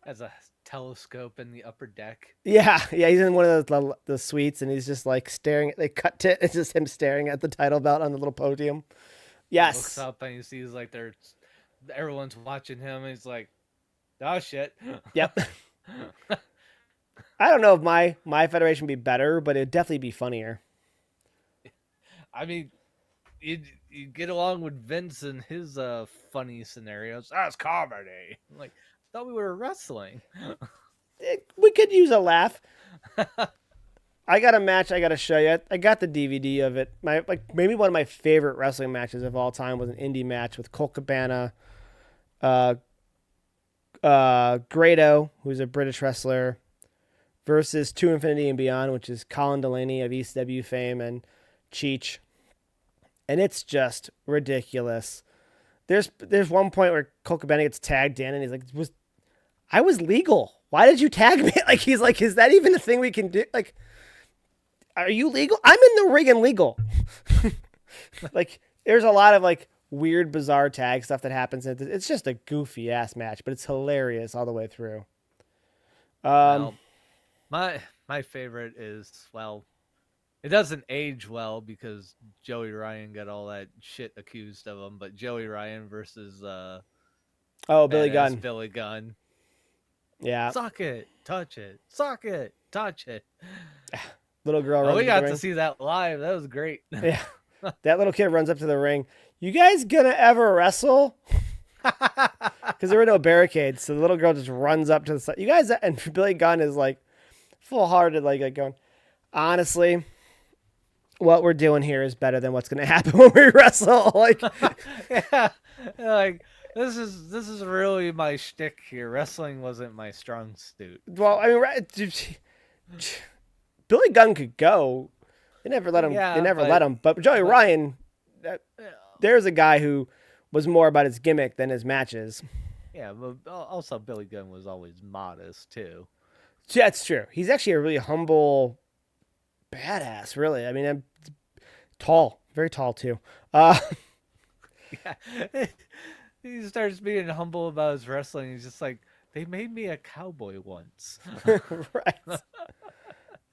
Speaker 2: As a telescope in the upper deck.
Speaker 1: Yeah, he's in one of the suites and he's just like staring. They cut to it's just him staring at the title belt on the little podium. Yes.
Speaker 2: He looks up and he sees like everyone's watching him, and he's like, "Oh shit."
Speaker 1: Yep. I don't know if my federation would be better, but it'd definitely be funnier.
Speaker 2: I mean, you get along with Vince and his funny scenarios. That's comedy. I'm like, I thought we were wrestling.
Speaker 1: We could use a laugh. I got a match I got to show you. I got the DVD of it. Maybe one of my favorite wrestling matches of all time was an indie match with Colt Cabana, Grado, who's a British wrestler, versus To Infinity and Beyond, which is Colin Delaney of ECW fame and Cheech. And it's just ridiculous. There's one point where Colt Cabana gets tagged in and he's like, I was legal. Why did you tag me? Like, he's like, is that even a thing we can do? Like, are you legal? I'm in the ring and legal. Like, there's a lot of like weird, bizarre tag stuff that happens. It's just a goofy ass match, but it's hilarious all the way through.
Speaker 2: Well, my favorite is, well, It doesn't age well because Joey Ryan got all that shit accused of him, but Joey Ryan versus
Speaker 1: Oh, Billy
Speaker 2: badass
Speaker 1: Gunn.
Speaker 2: Billy Gunn.
Speaker 1: Yeah.
Speaker 2: Suck it, touch it, suck it, touch it.
Speaker 1: Little girl
Speaker 2: Oh,
Speaker 1: runs
Speaker 2: we
Speaker 1: up to the
Speaker 2: got to
Speaker 1: ring.
Speaker 2: see that live. That was great.
Speaker 1: Yeah. That little kid runs up to the ring. You guys gonna ever wrestle? Because there were no barricades, so the little girl just runs up to the side. You guys, and Billy Gunn is like full hearted, like going, honestly, what we're doing here is better than what's gonna happen when we wrestle. Like,
Speaker 2: Yeah, like this is really my shtick here. Wrestling wasn't my strong suit.
Speaker 1: well, I mean, Billy Gunn could go. They never let him. They
Speaker 2: Yeah,
Speaker 1: never let him. But Joey
Speaker 2: but
Speaker 1: Ryan, there's a guy who was more about his gimmick than his matches.
Speaker 2: yeah, but also Billy Gunn was always modest too.
Speaker 1: Yeah, that's true. He's actually a really humble badass. Really, I mean, I'm tall, very tall too. Uh,
Speaker 2: Yeah, he starts being humble about his wrestling. He's just like, they made me a cowboy once.
Speaker 1: right.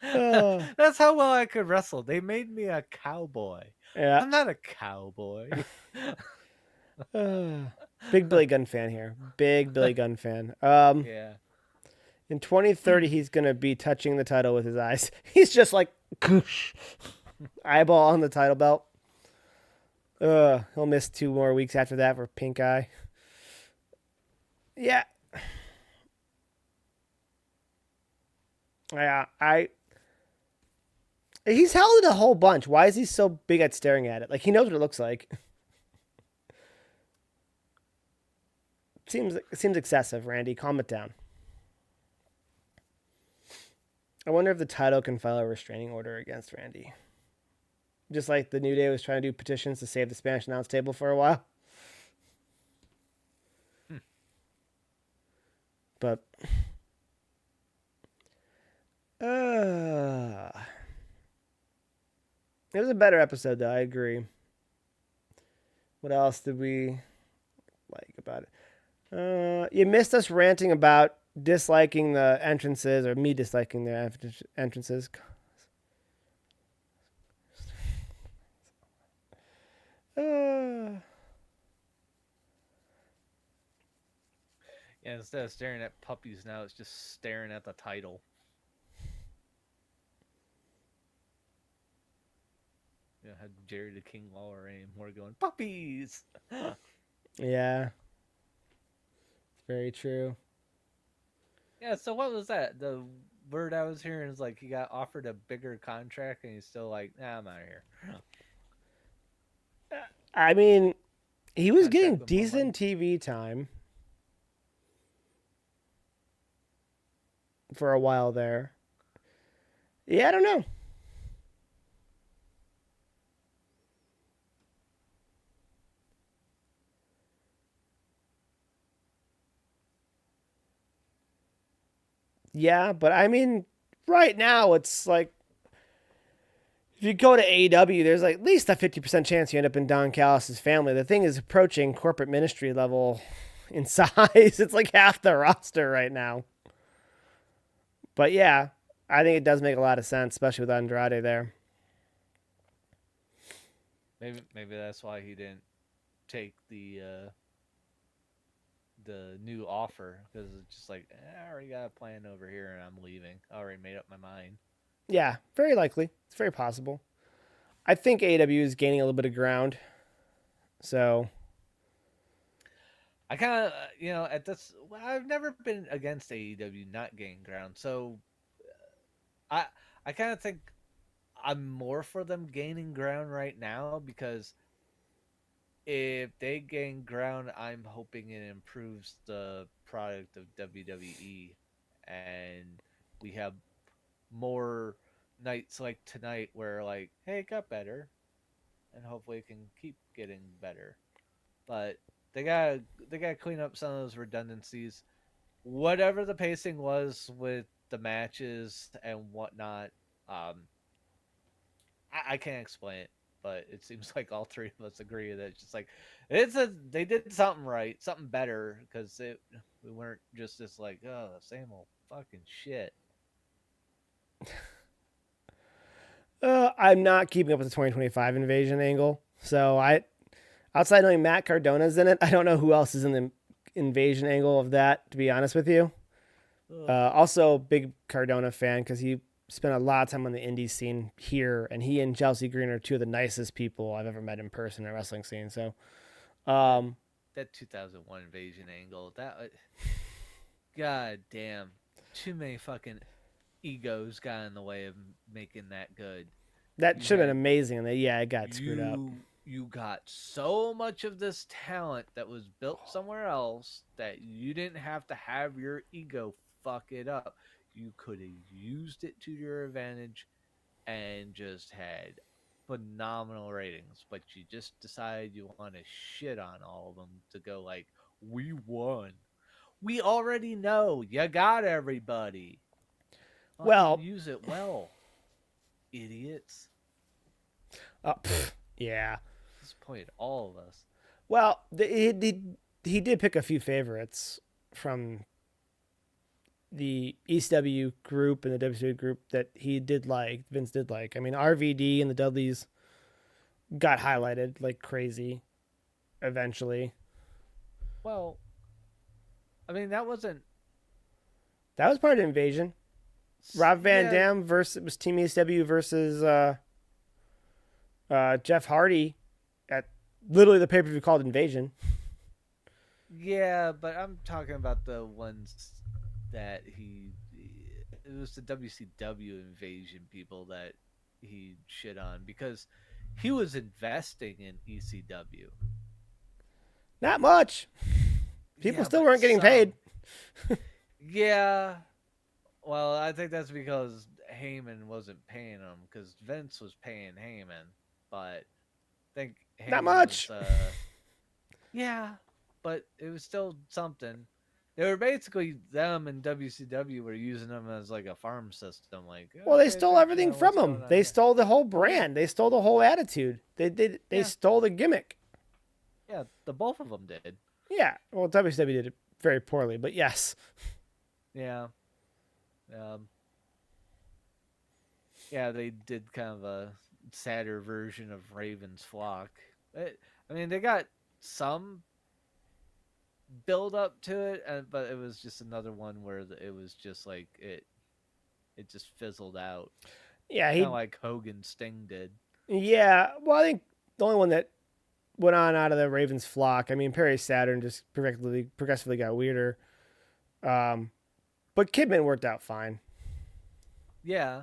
Speaker 1: Uh,
Speaker 2: That's how well I could wrestle. They made me a cowboy.
Speaker 1: yeah.
Speaker 2: I'm not a cowboy.
Speaker 1: Uh, big Billy Gunn fan here. Big Billy Gunn fan.
Speaker 2: Yeah.
Speaker 1: In 2030, he's gonna be touching the title with his eyes. He's just like eyeball on the title belt. He'll miss 2 more weeks after that for pink eye. Yeah. Yeah, he's held it a whole bunch. Why is he so big at staring at it? Like he knows what it looks like. Seems excessive, Randy. Calm it down. I wonder if the title can file a restraining order against Randy. Just like the New Day was trying to do petitions to save the Spanish announce table for a while. But it was a better episode though, I agree. What else did we like about it? You missed us ranting about disliking the entrances, or me disliking the entrances. Uh,
Speaker 2: Yeah, instead of staring at puppies now, it's just staring at the title. You know, had Jerry the King Lawler aim. We're going, puppies!
Speaker 1: yeah, it's very true.
Speaker 2: Yeah, so what was that? The word I was hearing is like he got offered a bigger contract and he's still like, nah, I'm out of here.
Speaker 1: I mean, he was getting
Speaker 2: Contract with more money.
Speaker 1: decent TV time for a while there. Yeah, I don't know. Yeah, but I mean, right now it's like if you go to AEW, there's like at least a 50% chance you end up in Don Callis' family. The thing is approaching corporate ministry level in size. It's like half the roster right now. But yeah, I think it does make a lot of sense, especially with Andrade there.
Speaker 2: Maybe that's why he didn't take the new offer because it's just like I already got a plan over here and I'm leaving. I already made up my mind.
Speaker 1: Yeah, very likely. It's very possible. I think AEW is gaining a little bit of ground. So,
Speaker 2: I kind of at this I've never been against AEW not gaining ground, so I I kind of think I'm more for them gaining ground right now because if they gain ground, I'm hoping it improves the product of WWE and we have more nights like tonight where like, hey, it got better and hopefully it can keep getting better. But they gotta clean up some of those redundancies. Whatever the pacing was with the matches and whatnot, um, I can't explain it, but it seems like all three of us agree that it's just like they did something right, something better because we weren't just this like the same old fucking shit.
Speaker 1: I'm not keeping up with the 2025 invasion angle. So outside knowing Matt Cardona's in it, I don't know who else is in the invasion angle of that. To be honest with you,
Speaker 2: Ugh.
Speaker 1: also big Cardona fan because he spent a lot of time on the indie scene here, and he and Chelsea Green are two of the nicest people I've ever met in person in the wrestling scene. So,
Speaker 2: That
Speaker 1: um,
Speaker 2: that 2001 invasion angle. God damn, too many fucking egos got in the way of making that good.
Speaker 1: that
Speaker 2: You
Speaker 1: should have been
Speaker 2: had
Speaker 1: amazing, and yeah, it got screwed up.
Speaker 2: you got so much of this talent that was built somewhere else that you didn't have to have your ego fuck it up. You could have used it to your advantage and just had phenomenal ratings, but you just decided you want to shit on all of them to go like, we won. We already know you got everybody. Fucking
Speaker 1: Well,
Speaker 2: use it well, idiots.
Speaker 1: yeah.
Speaker 2: Disappointed all of us.
Speaker 1: Well, he did pick a few favorites from the ECW group and the WCW group that he did like. Vince did like. I mean, RVD and the Dudleys got highlighted like crazy eventually.
Speaker 2: Well, I mean that wasn't.
Speaker 1: That was part of the invasion. Rob Van
Speaker 2: Yeah,
Speaker 1: Dam versus it was Team ECW versus Jeff Hardy at literally the pay per view called Invasion.
Speaker 2: yeah, but I'm talking about the ones that he. It was the WCW invasion people that he shit on because he was investing in ECW.
Speaker 1: Not much. People
Speaker 2: Yeah,
Speaker 1: still
Speaker 2: but
Speaker 1: weren't getting paid.
Speaker 2: some. Yeah. Well, I think that's because Heyman wasn't paying him because Vince was paying Heyman, but I think
Speaker 1: Not
Speaker 2: Heyman was.
Speaker 1: much.
Speaker 2: Yeah, but it was still something. They were basically them and WCW were using them as like a farm system. Like,
Speaker 1: Well, they
Speaker 2: okay,
Speaker 1: stole
Speaker 2: good, you
Speaker 1: everything
Speaker 2: know
Speaker 1: from
Speaker 2: what's
Speaker 1: him.
Speaker 2: going on
Speaker 1: They
Speaker 2: here.
Speaker 1: stole the whole
Speaker 2: Oh yeah,
Speaker 1: brand. They stole the whole attitude. They
Speaker 2: yeah,
Speaker 1: stole the gimmick.
Speaker 2: yeah. The both of them did.
Speaker 1: Yeah. Well, WCW did it very poorly, but yes.
Speaker 2: Yeah, um, yeah. They did kind of a sadder version of Raven's Flock. I mean, they got some build up to it, but it was just another one where it was just like it just fizzled out,
Speaker 1: Yeah,
Speaker 2: kind of
Speaker 1: he
Speaker 2: like Hogan Sting did.
Speaker 1: yeah, well, I think the only one that went on out of the Ravens flock, I mean, Perry Saturn just progressively got weirder. Um, but Kidman worked out fine.
Speaker 2: Yeah.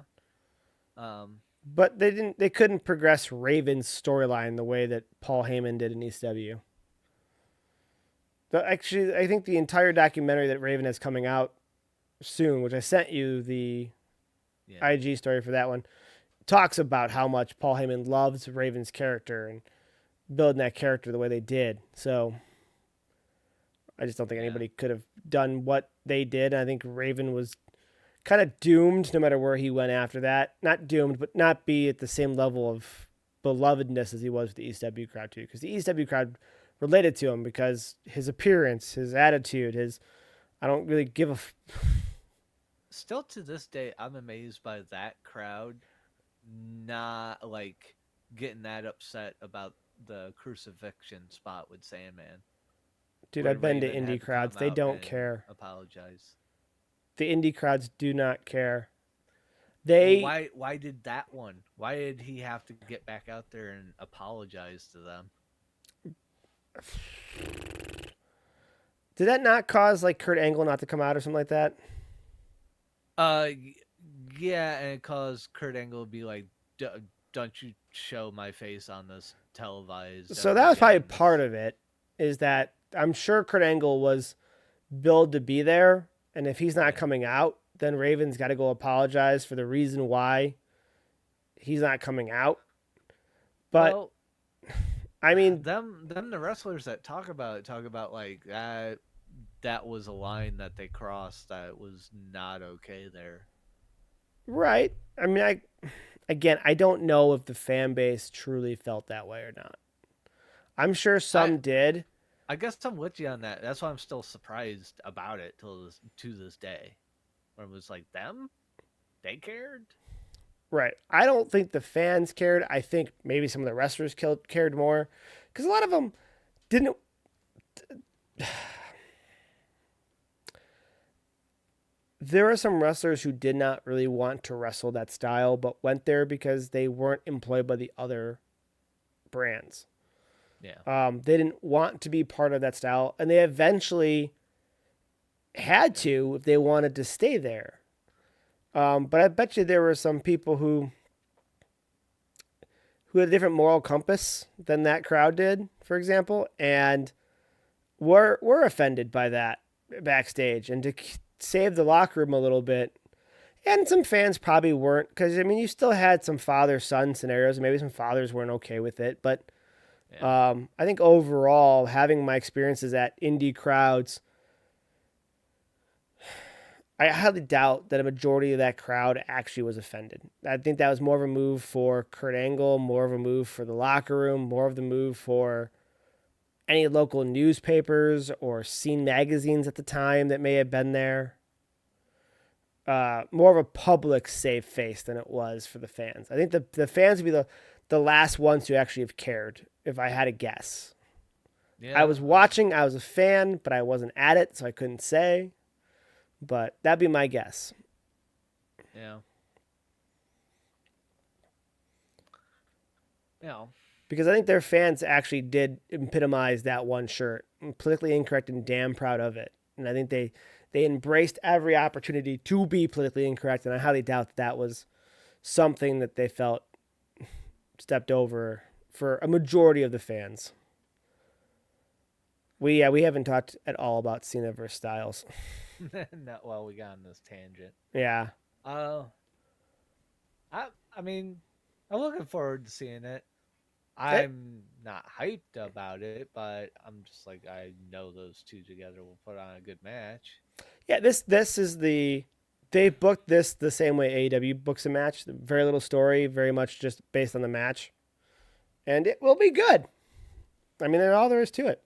Speaker 2: Um,
Speaker 1: But they couldn't progress Raven's storyline the way that Paul Heyman did in ECW. Actually, I think the entire documentary that Raven has coming out soon, which I sent you the
Speaker 2: yeah.
Speaker 1: IG story for that one, talks about how much Paul Heyman loves Raven's character and building that character the way they did. So I just don't think
Speaker 2: Yeah.
Speaker 1: anybody could have done what they did. I think Raven was kind of doomed no matter where he went after that. Not doomed, but not be at the same level of belovedness as he was with the ECW crowd too. Because the ECW crowd related to him because his appearance, his attitude, his I don't really give a
Speaker 2: Still to this day, I'm amazed by that crowd not like getting that upset about the crucifixion spot with Sandman,
Speaker 1: dude.
Speaker 2: where
Speaker 1: I've been to
Speaker 2: Raven
Speaker 1: indie
Speaker 2: had to
Speaker 1: crowds.
Speaker 2: come
Speaker 1: They
Speaker 2: out
Speaker 1: don't
Speaker 2: and
Speaker 1: care.
Speaker 2: apologize.
Speaker 1: The indie crowds do not care.
Speaker 2: Well,
Speaker 1: They
Speaker 2: why did that one? Why did he have to get back out there and apologize to them?
Speaker 1: did that not cause like Kurt Angle not to come out or something like that?
Speaker 2: Uh, yeah, and it caused Kurt Angle to be like, "Don't you show my face on this televised
Speaker 1: So
Speaker 2: ever
Speaker 1: that was probably
Speaker 2: again."
Speaker 1: part of it. Is that I'm sure Kurt Angle was billed to be there, and if he's not
Speaker 2: Yeah.
Speaker 1: coming out, then Raven's got to go apologize for the reason why he's not coming out. But
Speaker 2: Well,
Speaker 1: I mean,
Speaker 2: them the wrestlers that talk about like that was a line that they crossed that was not okay there.
Speaker 1: right? I mean, I don't know if the fan base truly felt that way or not. I'm sure
Speaker 2: I
Speaker 1: some did.
Speaker 2: I guess I'm with you on that. That's why I'm still surprised about it to this day. Where it was like them, they cared.
Speaker 1: Right. I don't think the fans cared. I think maybe some of the wrestlers cared more because a lot of them didn't. There are some wrestlers who did not really want to wrestle that style, but went there because they weren't employed by the other brands.
Speaker 2: Yeah.
Speaker 1: They didn't want to be part of that style, and they eventually had to if they wanted to stay there. But I bet you there were some people who had a different moral compass than that crowd did, for example, and were offended by that backstage. And to save the locker room a little bit, and some fans probably weren't, because I mean, you still had some father-son scenarios, and maybe some fathers weren't okay with it. But
Speaker 2: Yeah.
Speaker 1: I think overall, having my experiences at indie crowds, I highly doubt that a majority of that crowd actually was offended. I think that was more of a move for Kurt Angle, more of a move for the locker room, more of the move for any local newspapers or scene magazines at the time that may have been there. More of a public save face than it was for the fans. I think the fans would be the last ones who actually have cared, if I had to guess. I
Speaker 2: Yeah.
Speaker 1: was watching, I was a fan, but I wasn't at it, so I couldn't say. But that'd be my guess.
Speaker 2: Yeah. Yeah.
Speaker 1: Because I think their fans actually did epitomize that one shirt. I'm politically incorrect and damn proud of it. And I think they embraced every opportunity to be politically incorrect, and I highly doubt that was something that they felt stepped over for a majority of the fans. We haven't talked at all about Cena versus Styles.
Speaker 2: No, well, we got on this tangent.
Speaker 1: Yeah.
Speaker 2: Uh, I mean, I'm looking forward to seeing it.
Speaker 1: It,
Speaker 2: I'm not hyped about it, but I'm just like I know those two together will put on a good match.
Speaker 1: yeah, this is they booked this the same way AEW books a match. Very little story, very much just based on the match. And it will be good. I mean, that's all there is to it.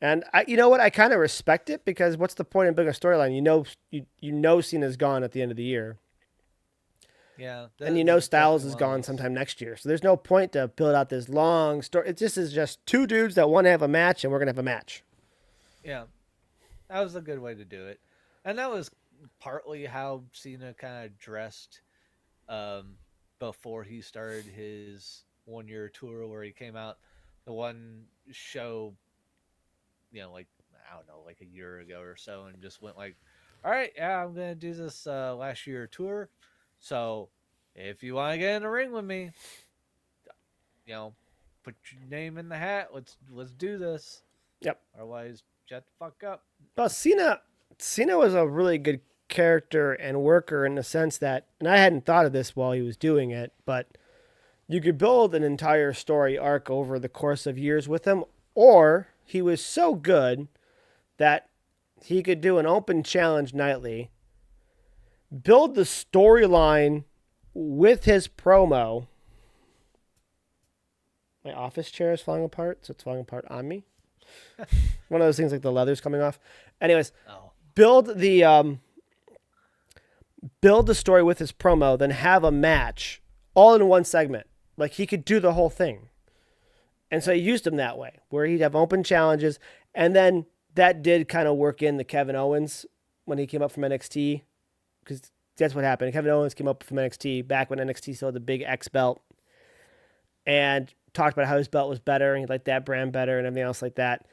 Speaker 1: And you know what? I kind of respect it because what's the point in building a storyline? You know Cena's gone at the end of the year,
Speaker 2: Yeah,
Speaker 1: and you know
Speaker 2: that's
Speaker 1: Styles
Speaker 2: definitely
Speaker 1: is
Speaker 2: one of
Speaker 1: gone
Speaker 2: those.
Speaker 1: sometime next year. So there's no point to build out this long story. It just is just two dudes that want to have a match, and we're gonna have a match.
Speaker 2: Yeah, that was a good way to do it, and that was partly how Cena kind of dressed um, before he started his 1 year tour, where he came out the one show, like I don't know, like a year ago or so, and just went like, "All right, yeah, I'm gonna do this last year tour. So if you want to get in the ring with me, you know, put your name in the hat. Let's do this.
Speaker 1: Yep.
Speaker 2: Otherwise, shut the fuck up."
Speaker 1: Well, Cena was a really good character and worker in the sense that, and I hadn't thought of this while he was doing it, but you could build an entire story arc over the course of years with him, or he was so good that he could do an open challenge nightly, build the storyline with his promo. My office chair is falling apart, so it's falling apart on me. One of those things like the leather's coming off. Anyways,
Speaker 2: Oh,
Speaker 1: build the build the story with his promo, then have a match all in one segment. Like he could do the whole thing. And so he used him that way, where he'd have open challenges. And then that did kind of work in the Kevin Owens when he came up from NXT, because that's what happened. Kevin Owens came up from NXT back when NXT still had the big X belt and talked about how his belt was better and he liked that brand better and everything else like that.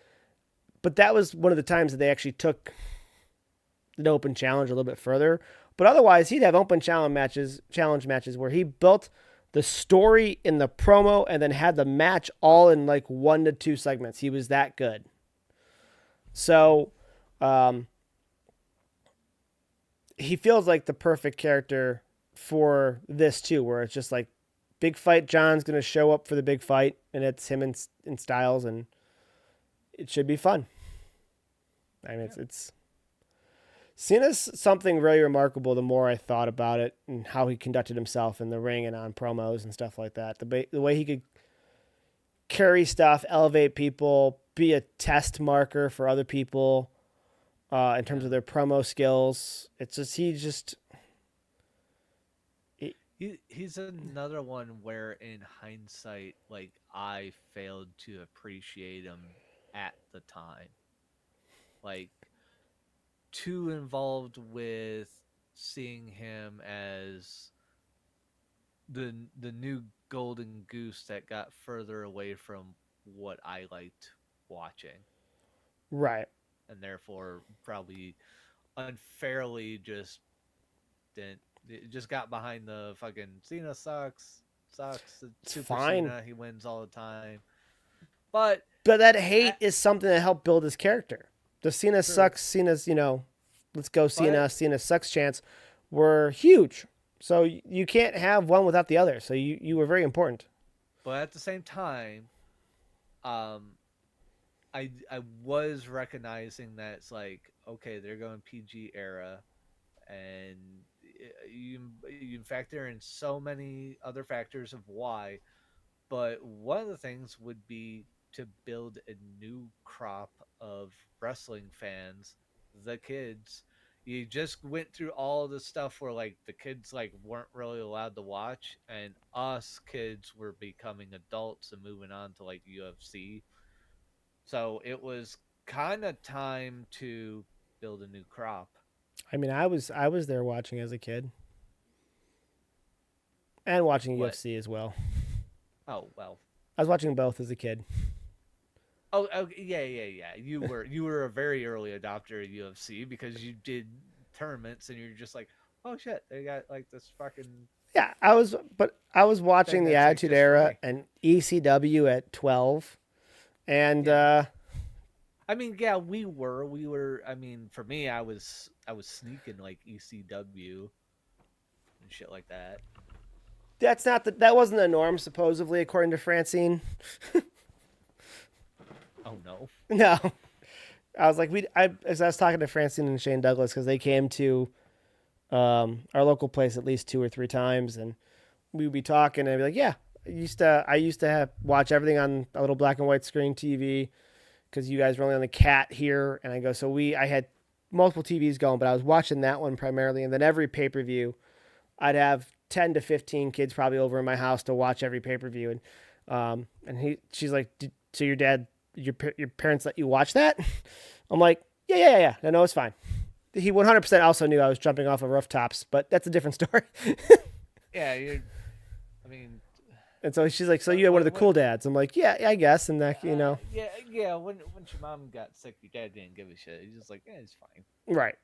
Speaker 1: But that was one of the times that they actually took an open challenge a little bit further. But otherwise, he'd have open challenge matches where he built the story in the promo and then had the match all in like 1 to 2 segments. He was that good. So, he feels like the perfect character for this too, where it's just like big fight. John's gonna show up for the big fight, and it's him and Styles, and it should be fun. I mean, it's Cena's something very remarkable. The more I thought about it and how he conducted himself in the ring and on promos and stuff like that, the way he could carry stuff, elevate people, be a test marker for other people in terms of their promo skills. It's just
Speaker 2: he's another one where, in hindsight, like I failed to appreciate him at the time. Like too involved with seeing him as the new golden goose that got further away from what I liked watching,
Speaker 1: Right.
Speaker 2: and therefore probably unfairly just didn't it just got behind the fucking Cena sucks.
Speaker 1: It's
Speaker 2: Super
Speaker 1: fine.
Speaker 2: Cena, he wins all the time. But
Speaker 1: But that
Speaker 2: uh,
Speaker 1: hate is something that helped build his character. The Cena
Speaker 2: true.
Speaker 1: sucks, Cena's, let's go
Speaker 2: But
Speaker 1: Cena sucks chants were huge. So you can't have one without the other. So you were very important.
Speaker 2: but at the same time, um, I was recognizing that it's like, okay, they're going PG era, and you factor in so many other factors of why. But one of the things would be to build a new crop of wrestling fans, the kids. You just went through all the stuff where like the kids like weren't really allowed to watch, and us kids were becoming adults and moving on to like UFC. So it was kind of time to build a new crop.
Speaker 1: I mean, I was there watching as a kid and watching
Speaker 2: What?
Speaker 1: UFC as well.
Speaker 2: Oh well.
Speaker 1: I was watching both as a kid.
Speaker 2: Oh, yeah. You were a very early adopter of UFC because you did tournaments and you're just like, oh shit, they got like this fucking
Speaker 1: Yeah, I was
Speaker 2: thing
Speaker 1: watching the
Speaker 2: that's like
Speaker 1: Attitude
Speaker 2: just for
Speaker 1: Era
Speaker 2: me.
Speaker 1: and ECW at 12, and
Speaker 2: Yeah. I mean, yeah, we were. I mean, for me, I was sneaking like ECW and shit like that.
Speaker 1: that wasn't the norm supposedly according to Francine.
Speaker 2: Oh no.
Speaker 1: No, I was like as I was talking to Francine and Shane Douglas because they came to our local place at least 2 or 3 times, and we would be talking and I'd be like, yeah, I used to have watch everything on a little black and white screen TV because you guys were only on the cat here, and I go, so I had multiple TVs going, but I was watching that one primarily, and then every pay per view, I'd have 10 to 15 kids probably over in my house to watch every pay per view, and she's like, so your dad, your parents let you watch that? I'm like, yeah. No, it's fine. He 100% also knew I was jumping off of rooftops, but that's a different story.
Speaker 2: Yeah, you. I mean,
Speaker 1: And so she's like, so you
Speaker 2: what
Speaker 1: had one of
Speaker 2: what
Speaker 1: the
Speaker 2: what?
Speaker 1: cool dads. I'm like, yeah, I guess, and that.
Speaker 2: Yeah. When your mom got sick, your dad didn't give a shit. He's just like, yeah, it's fine.
Speaker 1: Right.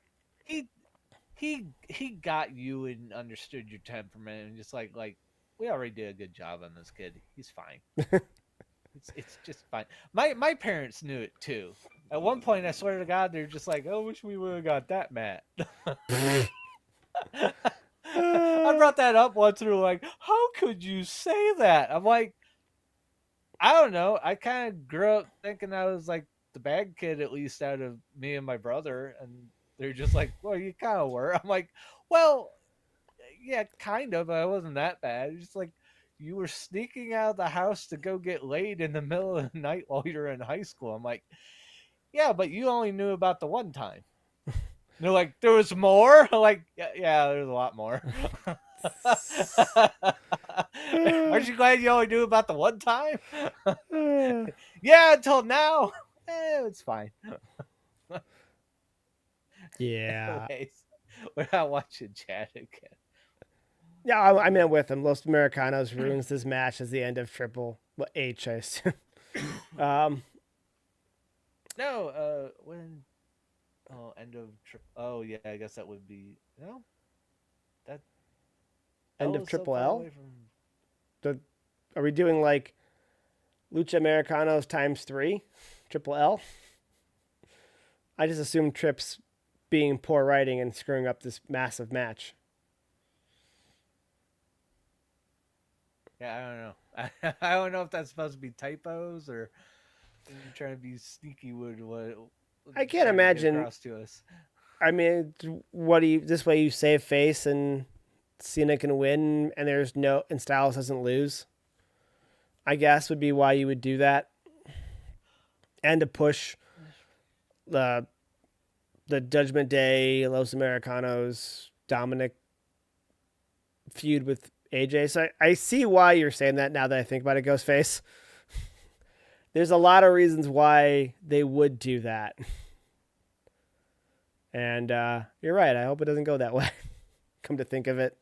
Speaker 2: He he got you and understood your temperament and just like we already did a good job on this kid. He's fine. It's just fine. My parents knew it too. At one point, I swear to God, they're just like, "Oh, wish we would have got that Matt." I
Speaker 1: Uh,
Speaker 2: brought that up once, and they're like, "How could you say that?" I'm like, I don't know. I kind of grew up thinking I was like the bad kid, at least out of me and my brother, and they're just like, "Well, you kind of were." I'm like, "Well, yeah, kind of. I wasn't that bad. It's just like you were sneaking out of the house to go get laid in the middle of the night while you're in high school." I'm like, yeah, but you only knew about the one time. And they're like, there was more? I'm like, yeah, there's a lot more. Aren't you glad you only knew about the one time? Yeah, until now. It's fine.
Speaker 1: yeah.
Speaker 2: Anyways, we're not watching Chad again.
Speaker 1: Yeah, I mean, I'm with him. Los Americanos ruins this match as the end of Triple H, I assume. Um,
Speaker 2: No, when end of trip. Oh yeah, I guess that would be no. That
Speaker 1: End
Speaker 2: L
Speaker 1: of
Speaker 2: is so
Speaker 1: Triple
Speaker 2: far
Speaker 1: L.
Speaker 2: away from.
Speaker 1: The, are we doing like Lucha Americanos times three? Triple L? I just assumed Trips being poor writing and screwing up this massive match.
Speaker 2: Yeah, I don't know. I don't know if that's supposed to be typos or you're trying to be sneaky with what
Speaker 1: I can't
Speaker 2: trying to get
Speaker 1: imagine.
Speaker 2: across to us.
Speaker 1: I mean, what do you? This way you save face and Cena can win, and Styles doesn't lose. I guess would be why you would do that, and to push the Judgment Day, Los Americanos, Dominic feud with AJ. So I see why you're saying that now that I think about it, Ghostface. There's a lot of reasons why they would do that. And you're right. I hope it doesn't go that way. Come to think of it.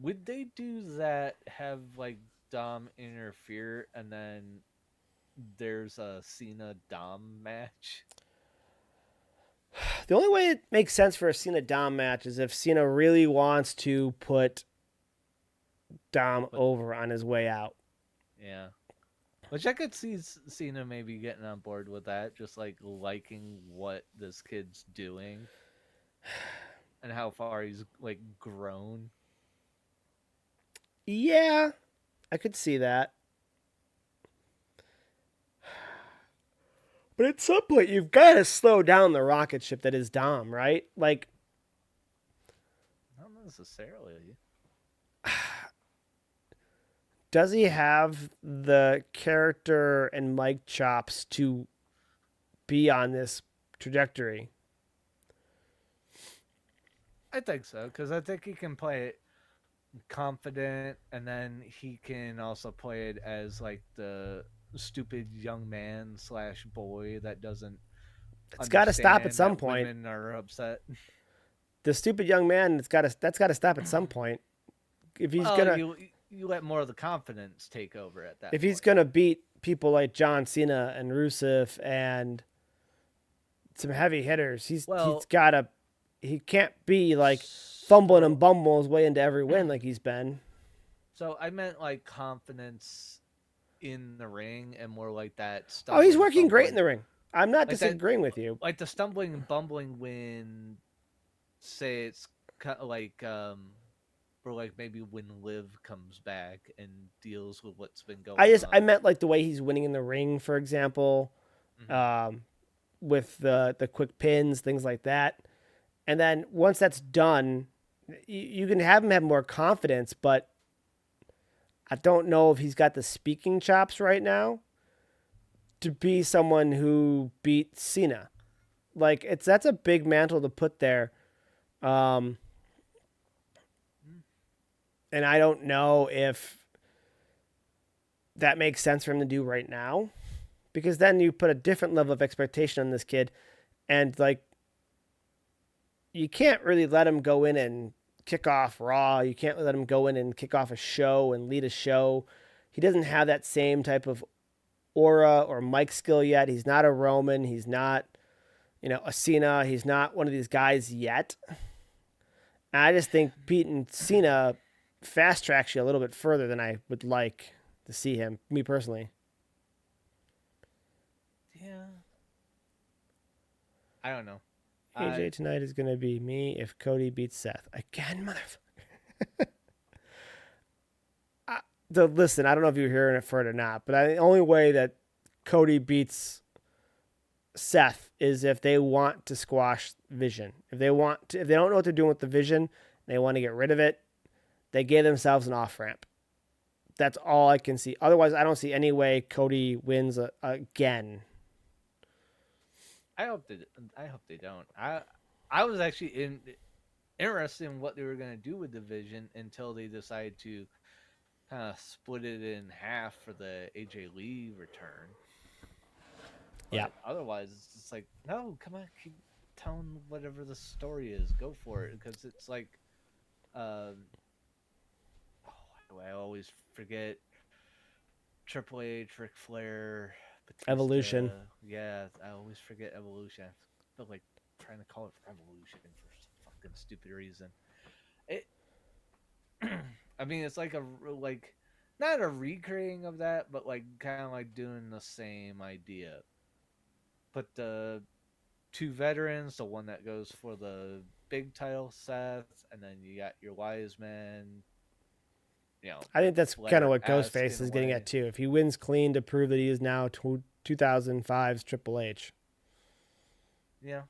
Speaker 2: Would they do that? Have like Dom interfere, and then there's a Cena Dom match?
Speaker 1: The only way it makes sense for a Cena Dom match is if Cena really wants to put Dom
Speaker 2: But
Speaker 1: over on his way out.
Speaker 2: yeah, which I could see Cena maybe getting on board with that, just like liking what this kid's doing and how far he's like grown.
Speaker 1: Yeah, I could see that. But at some point, you've got to slow down the rocket ship that is Dom, right? Like,
Speaker 2: Not necessarily.
Speaker 1: does he have the character and mic chops to be on this trajectory?
Speaker 2: I think so because I think he can play it confident, and then he can also play it as like the stupid young man slash boy that doesn't
Speaker 1: It's got to stop at
Speaker 2: understand
Speaker 1: some
Speaker 2: that
Speaker 1: point.
Speaker 2: women are upset.
Speaker 1: The stupid young man, that's got to stop at some point. If he's
Speaker 2: Well,
Speaker 1: gonna
Speaker 2: you let more of the confidence take over at that
Speaker 1: if he's
Speaker 2: point.
Speaker 1: gonna beat people like John Cena and Rusev and some heavy hitters, he's
Speaker 2: Well,
Speaker 1: gotta he can't be like fumbling
Speaker 2: so
Speaker 1: and bumbling his way into every win like he's been.
Speaker 2: so I meant like confidence in the ring and more like that
Speaker 1: Oh, he's
Speaker 2: stumbling
Speaker 1: working great in
Speaker 2: fumbling
Speaker 1: the ring. I'm not
Speaker 2: like that
Speaker 1: disagreeing with you.
Speaker 2: like the stumbling and bumbling when say it's like or like maybe when Liv comes back and deals with what's been going
Speaker 1: I
Speaker 2: on.
Speaker 1: meant like the way he's winning in the ring, for example,
Speaker 2: Hmm.
Speaker 1: um, with the quick pins, things like that. And then once that's done, you can have him have more confidence, but I don't know if he's got the speaking chops right now to be someone who beat Cena. Like that's a big mantle to put there. Um, and I don't know if that makes sense for him to do right now because then you put a different level of expectation on this kid and like you can't really let him go in and kick off Raw. You can't let him go in and kick off a show and lead a show. He doesn't have that same type of aura or mic skill yet. He's not a Roman. He's not, a Cena. He's not one of these guys yet. And I just think beating Cena fast tracks you a little bit further than I would like to see him, me personally.
Speaker 2: Yeah, I don't know.
Speaker 1: AJ
Speaker 2: I
Speaker 1: tonight is going to be me if Cody beats Seth. Again, motherfucker. Listen, I don't know if you're hearing it for it or not, but the only way that Cody beats Seth is if they want to squash Vision. If they don't know what they're doing with the Vision, they want to get rid of it. They gave themselves an off ramp. That's all I can see. Otherwise, I don't see any way Cody wins again.
Speaker 2: I hope they don't. I was actually interested in what they were gonna do with the Vision until they decided to kind of split it in half for the AJ Lee return.
Speaker 1: Yeah,
Speaker 2: But otherwise, it's just like, no, come on, keep telling whatever the story is. Go for it, because it's like, I always forget Triple H, Ric Flair,
Speaker 1: Evolution.
Speaker 2: Batista. Yeah, I always forget Evolution. I feel like trying to call it Revolution for some fucking stupid reason. It, I mean, it's like like not a recreating of that, but like kind of like doing the same idea. But the two veterans, the one that goes for the big title, Seth, and then you got your wise man,
Speaker 1: I think that's kind of
Speaker 2: Flair
Speaker 1: what
Speaker 2: esque
Speaker 1: Ghostface
Speaker 2: in a
Speaker 1: is getting
Speaker 2: way.
Speaker 1: at too. If he wins clean to prove that he is now 2005's Triple H.
Speaker 2: Yeah.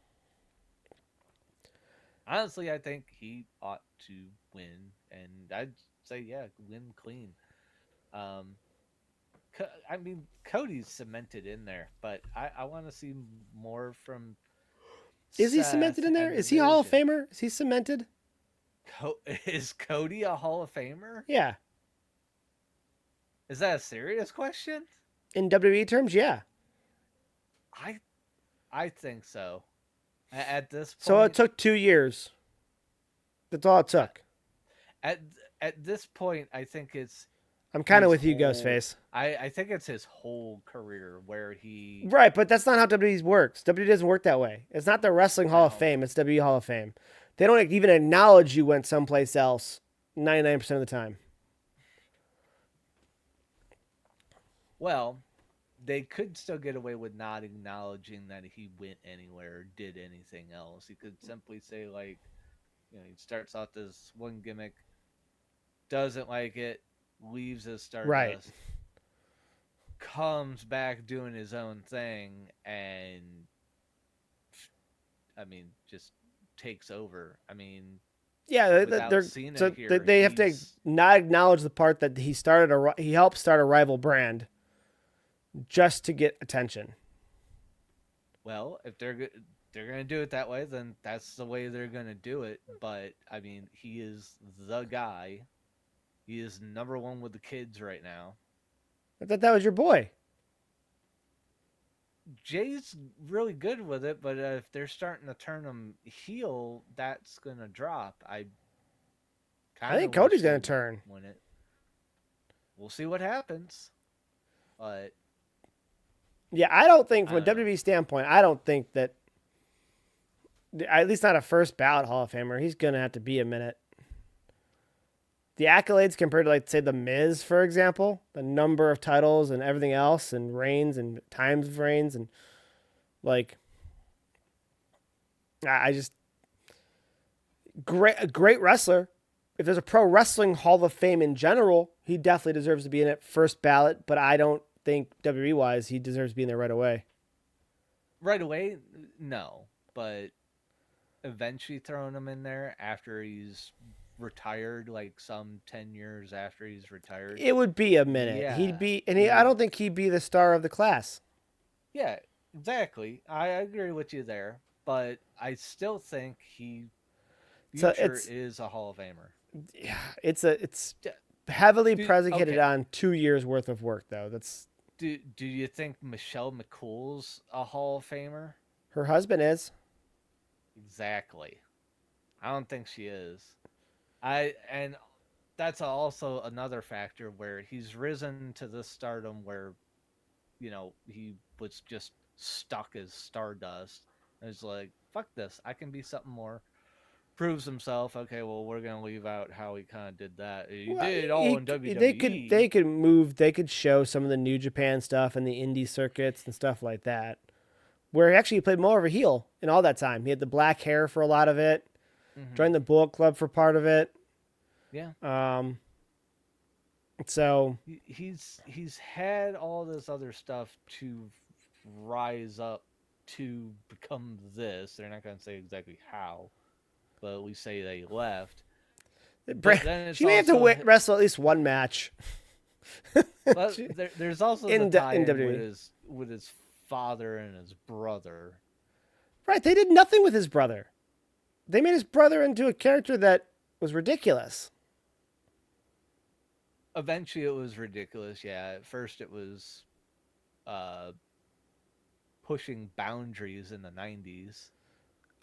Speaker 2: Honestly, I think he ought to win, and I'd say, yeah, win clean. Um, I mean, Cody's cemented in there, but I want to see more from
Speaker 1: Is he cemented
Speaker 2: Seth
Speaker 1: in there?
Speaker 2: and the
Speaker 1: Is he Hall of
Speaker 2: Vision.
Speaker 1: Famer? Is he cemented?
Speaker 2: Is Cody a Hall of Famer?
Speaker 1: Yeah.
Speaker 2: Is that a serious question?
Speaker 1: In WWE terms, yeah.
Speaker 2: I I think so. At this
Speaker 1: So it
Speaker 2: point,
Speaker 1: took 2 years. That's all it
Speaker 2: I,
Speaker 1: took.
Speaker 2: at at this point, I think it's
Speaker 1: I'm kind of
Speaker 2: his
Speaker 1: with you,
Speaker 2: whole.
Speaker 1: Ghostface.
Speaker 2: I think it's his whole career where he.
Speaker 1: Right, but that's not how WWE works. WWE doesn't work that way. It's not the Wrestling Hall of
Speaker 2: Well,
Speaker 1: Fame. It's WWE Hall of Fame. They don't even acknowledge you went someplace else 99% of the time.
Speaker 2: well, they could still get away with not acknowledging that he went anywhere or did anything else. He could simply say like, he starts out this one gimmick, doesn't like it, leaves as
Speaker 1: Right.
Speaker 2: Stardust, comes back doing his own thing, and I mean, just takes over. I mean,
Speaker 1: Yeah,
Speaker 2: without Cena here,
Speaker 1: they have to
Speaker 2: he's
Speaker 1: not acknowledge the part that he helped start a rival brand just to get attention.
Speaker 2: well. If they're gonna do it that way, then that's the way they're gonna do it. But I mean, he is the guy. He is number one with the kids right now.
Speaker 1: I thought that was your boy.
Speaker 2: Jay's really good with it, but if they're starting to turn him heel, that's gonna drop. I
Speaker 1: I
Speaker 2: kind
Speaker 1: think
Speaker 2: of wish
Speaker 1: Cody's
Speaker 2: they
Speaker 1: gonna
Speaker 2: would
Speaker 1: turn.
Speaker 2: win it. We'll see what happens, but
Speaker 1: Yeah, I don't think
Speaker 2: I
Speaker 1: from a
Speaker 2: don't know.
Speaker 1: WWE standpoint, I don't think that at least not a first ballot Hall of Famer. He's gonna have to be a minute. The accolades compared to like say the Miz, for example, the number of titles and everything else, and reigns and times of reigns, and like I just a great wrestler. If there's a pro wrestling Hall of Fame in general, he definitely deserves to be in it first ballot. But I don't think WWE wise he deserves to be in there right away.
Speaker 2: Right away, no, but eventually throwing him in there after he's retired, like some 10 years after he's retired.
Speaker 1: It would be a minute. He'd
Speaker 2: Yeah,
Speaker 1: be, and
Speaker 2: you
Speaker 1: I
Speaker 2: would.
Speaker 1: don't think he'd be the star of the class.
Speaker 2: Yeah, exactly. I agree with you there, but I still think he
Speaker 1: So
Speaker 2: future is a Hall of Famer.
Speaker 1: yeah, it's heavily predicated
Speaker 2: Okay,
Speaker 1: on 2 years worth of work though. That's
Speaker 2: do you think Michelle McCool's a Hall of Famer?
Speaker 1: her husband is.
Speaker 2: Exactly. I don't think she is. I and that's also another factor where he's risen to this stardom where he was just stuck as Stardust. And it's like, fuck this, I can be something more. Proves himself. Okay, well, we're gonna leave out how he kind of did that. He
Speaker 1: Well,
Speaker 2: did it all in
Speaker 1: they
Speaker 2: WWE.
Speaker 1: could move they could show some of the New Japan stuff and the indie circuits and stuff like that. Where he played more of a heel in all that time. He had the black hair for a lot of it.
Speaker 2: Hmm.
Speaker 1: Joined the Bullet Club for part of it.
Speaker 2: Yeah,
Speaker 1: Um, so
Speaker 2: he's had all this other stuff to rise up to become this. They're not gonna say exactly how, but we say they left. But then it's
Speaker 1: she may have to
Speaker 2: also
Speaker 1: wrestle at least one match
Speaker 2: but there's also the
Speaker 1: in
Speaker 2: tie-in
Speaker 1: WWE.
Speaker 2: with his father and his brother.
Speaker 1: Right? They did nothing with his brother. They made his brother into a character that was ridiculous.
Speaker 2: Eventually, it was ridiculous. Yeah, at first it was uh, pushing boundaries in the '90s,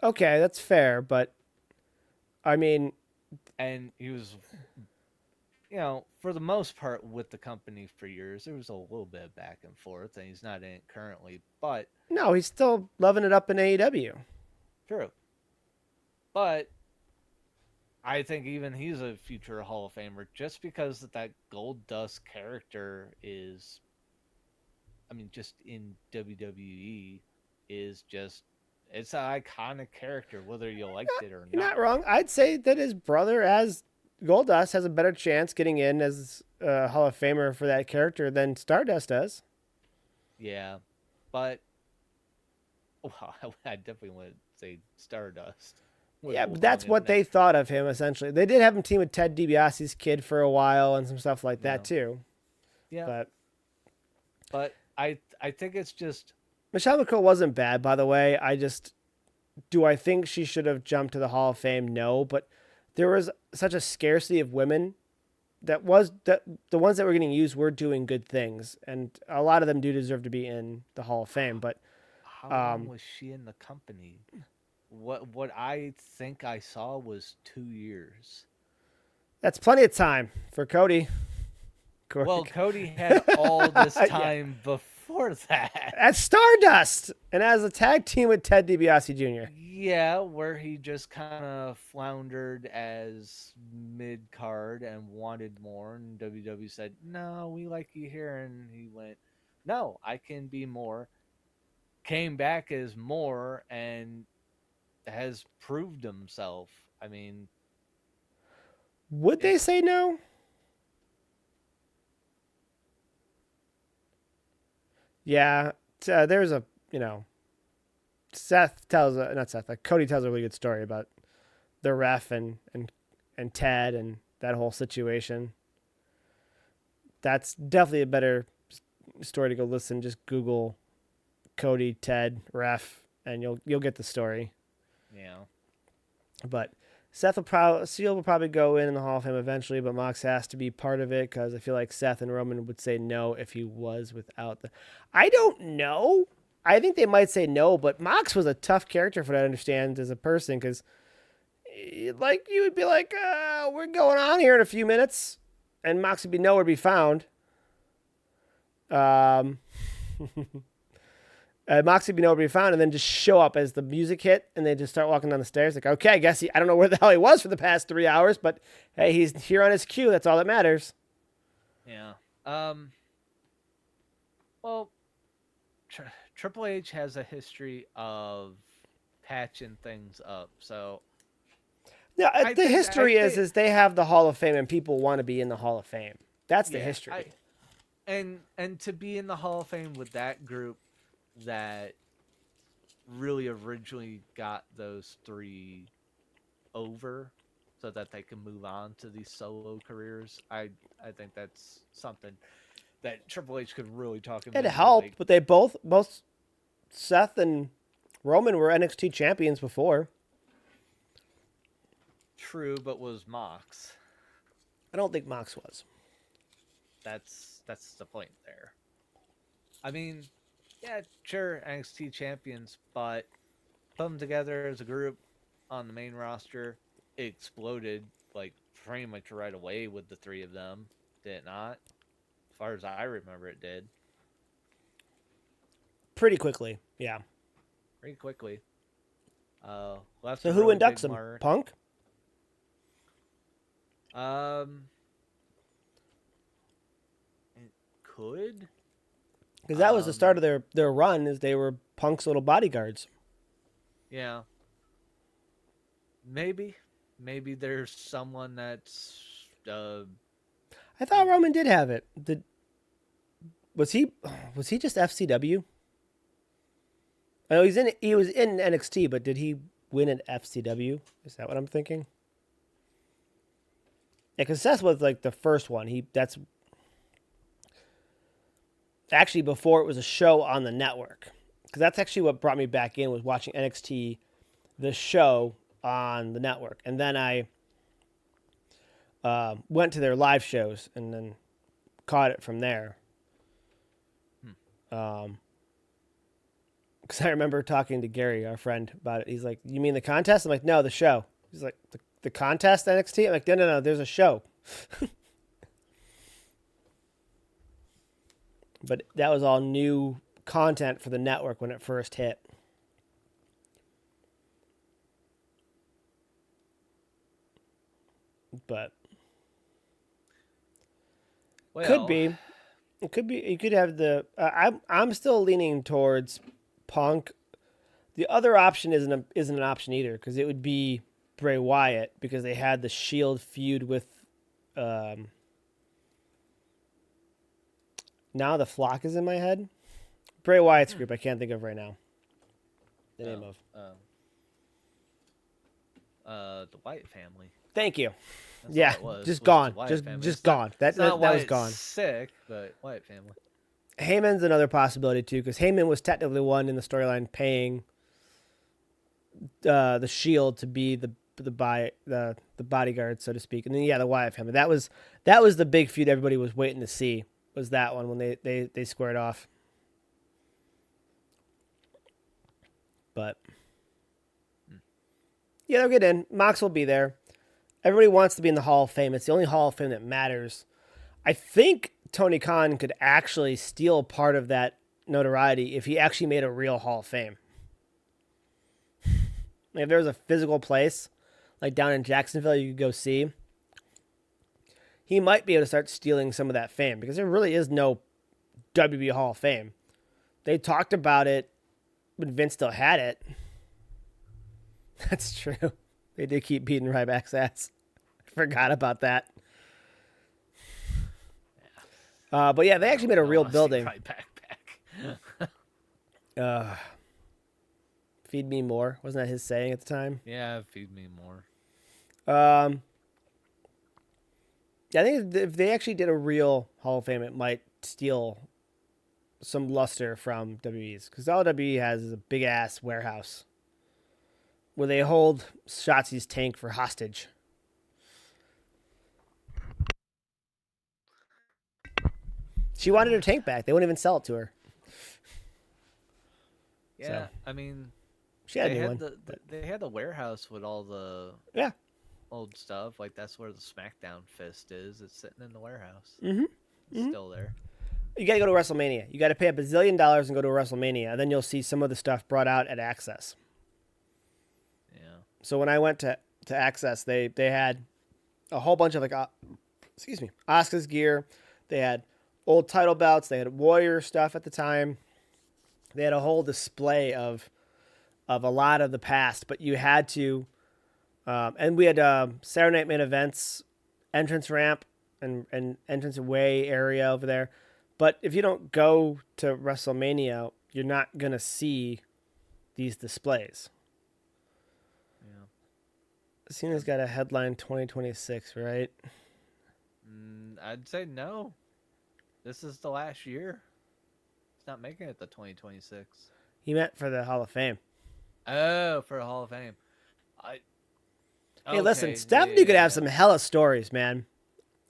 Speaker 1: Okay, that's fair, but I mean,
Speaker 2: and he was, for the most part, with the company for years. There was a little bit of back and forth, and he's not in it currently, but
Speaker 1: no, he's still loving it up in AEW.
Speaker 2: true. But I think even he's a future Hall of Famer just because that Gold Dust character is, I mean, just in WWE is just, it's an iconic character, whether you liked it or
Speaker 1: You're not
Speaker 2: not.
Speaker 1: wrong. I'd say that his brother, as Goldust, has a better chance getting in as a Hall of Famer for that character than Stardust does.
Speaker 2: Yeah, but well, I definitely would say Stardust would
Speaker 1: Yeah, but
Speaker 2: belong
Speaker 1: that's
Speaker 2: in
Speaker 1: what they
Speaker 2: there.
Speaker 1: thought of him essentially. They did have him team with Ted DiBiase's kid for a while and some stuff like that
Speaker 2: Yeah,
Speaker 1: too.
Speaker 2: yeah,
Speaker 1: But
Speaker 2: but I think it's just
Speaker 1: Michelle McCool wasn't bad, by the way. I just do I think she should have jumped to the Hall of Fame? No, but there was such a scarcity of women that the ones that were getting used were doing good things, and a lot of them do deserve to be in the Hall of Fame. But
Speaker 2: How long was she in the company? What I think I saw was 2 years.
Speaker 1: that's plenty of time for Cody.
Speaker 2: Well, Cody had all this
Speaker 1: Yeah.
Speaker 2: time before that.
Speaker 1: At Stardust and as a tag team with Ted DiBiase Jr.
Speaker 2: Yeah, where he just kind of floundered as mid card and wanted more, and WWE said, "No, we like you here," and he went, "No, I can be more." Came back as more and has proved himself. I mean,
Speaker 1: Would they
Speaker 2: it,
Speaker 1: say no? Yeah, there's a Seth tells not Seth, like Cody tells a really good story about the ref and Ted and that whole situation. That's definitely a better story to go listen. Just Google Cody, Ted, ref, and you'll get the story.
Speaker 2: yeah,
Speaker 1: But Seth will probably Seal will probably go in the Hall of Fame eventually, but Mox has to be part of it because I feel like Seth and Roman would say no if he was without the. I don't know. I think they might say no, but Mox was a tough character for that to understand as a person because, like, you would be like, "We're going on here in a few minutes," and Mox would be nowhere to be found. Um, Moxie would be nowhere to be found, and then just show up as the music hit, and they just start walking down the stairs. Like, okay, I guess I don't know where the hell he was for the past 3 hours, but hey, he's here on his cue. That's all that matters.
Speaker 2: yeah. Well, Triple H has a history of patching things up, so
Speaker 1: Yeah,
Speaker 2: I
Speaker 1: the
Speaker 2: think
Speaker 1: history is they have the Hall of Fame, and people want to be in the Hall of Fame. That's the
Speaker 2: yeah,
Speaker 1: history.
Speaker 2: and to be in the Hall of Fame with that group that really originally got those three over so that they can move on to these solo careers. I think that's something that Triple H could really talk him
Speaker 1: It
Speaker 2: into.
Speaker 1: helped,
Speaker 2: Like,
Speaker 1: but they both Seth and Roman were NXT champions before.
Speaker 2: true, but was Mox.
Speaker 1: I don't think Mox was.
Speaker 2: That's the point there. I mean, yeah, sure, NXT champions, but put them together as a group on the main roster, it exploded like pretty much right away with the three of them. Did it not? As far as I remember, it did
Speaker 1: Pretty quickly, yeah.
Speaker 2: pretty quickly. Left
Speaker 1: So
Speaker 2: a
Speaker 1: who
Speaker 2: really
Speaker 1: inducts
Speaker 2: big
Speaker 1: him?
Speaker 2: mark.
Speaker 1: Punk?
Speaker 2: It could.
Speaker 1: Because that was the start of their run, is they were Punk's little bodyguards.
Speaker 2: Yeah. Maybe there's someone that's
Speaker 1: I thought Roman did have it. Was he just FCW? I know he was in NXT, but did he win at FCW? Is that what I'm thinking? Yeah, because Seth was like the first one. That's actually before it was a show on the network. Because that's actually what brought me back in, was watching NXT, the show on the network, and then I went to their live shows and then caught it from there. Because I remember talking to Gary, our friend, about it. He's like, "You mean the contest?" I'm like, "No, the show." He's like, "The contest NXT?" I'm like, "No, there's a show." But that was all new content for the network when it first hit. But could be. It could be. You could have the. I'm still leaning towards Punk. The other option isn't an option either, because it would be Bray Wyatt, because they had the Shield feud with. Now the Flock is in my head. Bray Wyatt's group I can't think of right now. The name of.
Speaker 2: The Wyatt family.
Speaker 1: Thank you.
Speaker 2: That's
Speaker 1: Yeah,
Speaker 2: all it was
Speaker 1: just
Speaker 2: the
Speaker 1: gone.
Speaker 2: Wyatt
Speaker 1: Just
Speaker 2: family.
Speaker 1: just
Speaker 2: It's not-
Speaker 1: gone.
Speaker 2: it's not
Speaker 1: That was
Speaker 2: Wyatt's
Speaker 1: gone.
Speaker 2: Sick, but Wyatt family.
Speaker 1: Heyman's another possibility too, because Heyman was technically one in the storyline paying the Shield to be the bodyguard, so to speak, and then the Wyatt family. That was the big feud everybody was waiting to see. Was that one when they squared off? But yeah, they'll get in. Mox will be there. Everybody wants to be in the Hall of Fame. It's the only Hall of Fame that matters. I think Tony Khan could actually steal part of that notoriety if he actually made a real Hall of Fame. Like if there was a physical place, like down in Jacksonville, you could go see, he might be able to start stealing some of that fame because there really is no WB Hall of Fame. They talked about it when Vince still had it. That's true. They did keep beating Ryback's ass. I forgot about that. But yeah, they actually made a real building.
Speaker 2: Ryback back.
Speaker 1: Feed me more. Wasn't that his saying at the time?
Speaker 2: Yeah, feed me more.
Speaker 1: I think if they actually did a real Hall of Fame, it might steal some luster from WWE's because all WWE has is a big ass warehouse where they hold Shotzi's tank for hostage. She wanted her tank back. They wouldn't even sell it to her.
Speaker 2: Yeah,
Speaker 1: So,
Speaker 2: I mean,
Speaker 1: she had a
Speaker 2: they
Speaker 1: new
Speaker 2: had
Speaker 1: one.
Speaker 2: they had the warehouse with all the
Speaker 1: Yeah.
Speaker 2: old stuff. Like that's where the SmackDown fist is. It's sitting in the warehouse.
Speaker 1: Mm-hmm.
Speaker 2: It's still there.
Speaker 1: You got to go to WrestleMania. You got to pay $1 bazillion and go to a WrestleMania, and then you'll see some of the stuff brought out at Access.
Speaker 2: Yeah.
Speaker 1: So when I went to Access, they had a whole bunch of like, Asuka's gear. They had old title belts. They had Warrior stuff at the time. They had a whole display of a lot of the past, but you had to, and we had Saturday Night Main Events, entrance ramp and entrance way area over there. But if you don't go to WrestleMania, you're not gonna see these displays.
Speaker 2: Yeah.
Speaker 1: Cena's got a headline 2026, right?
Speaker 2: I'd say no. This is the last year. It's not making it to 2026.
Speaker 1: He meant for the Hall of Fame.
Speaker 2: Oh, for a Hall of Fame.
Speaker 1: Hey, listen,
Speaker 2: Okay,
Speaker 1: Stephanie could have
Speaker 2: yeah.
Speaker 1: some hella stories, man.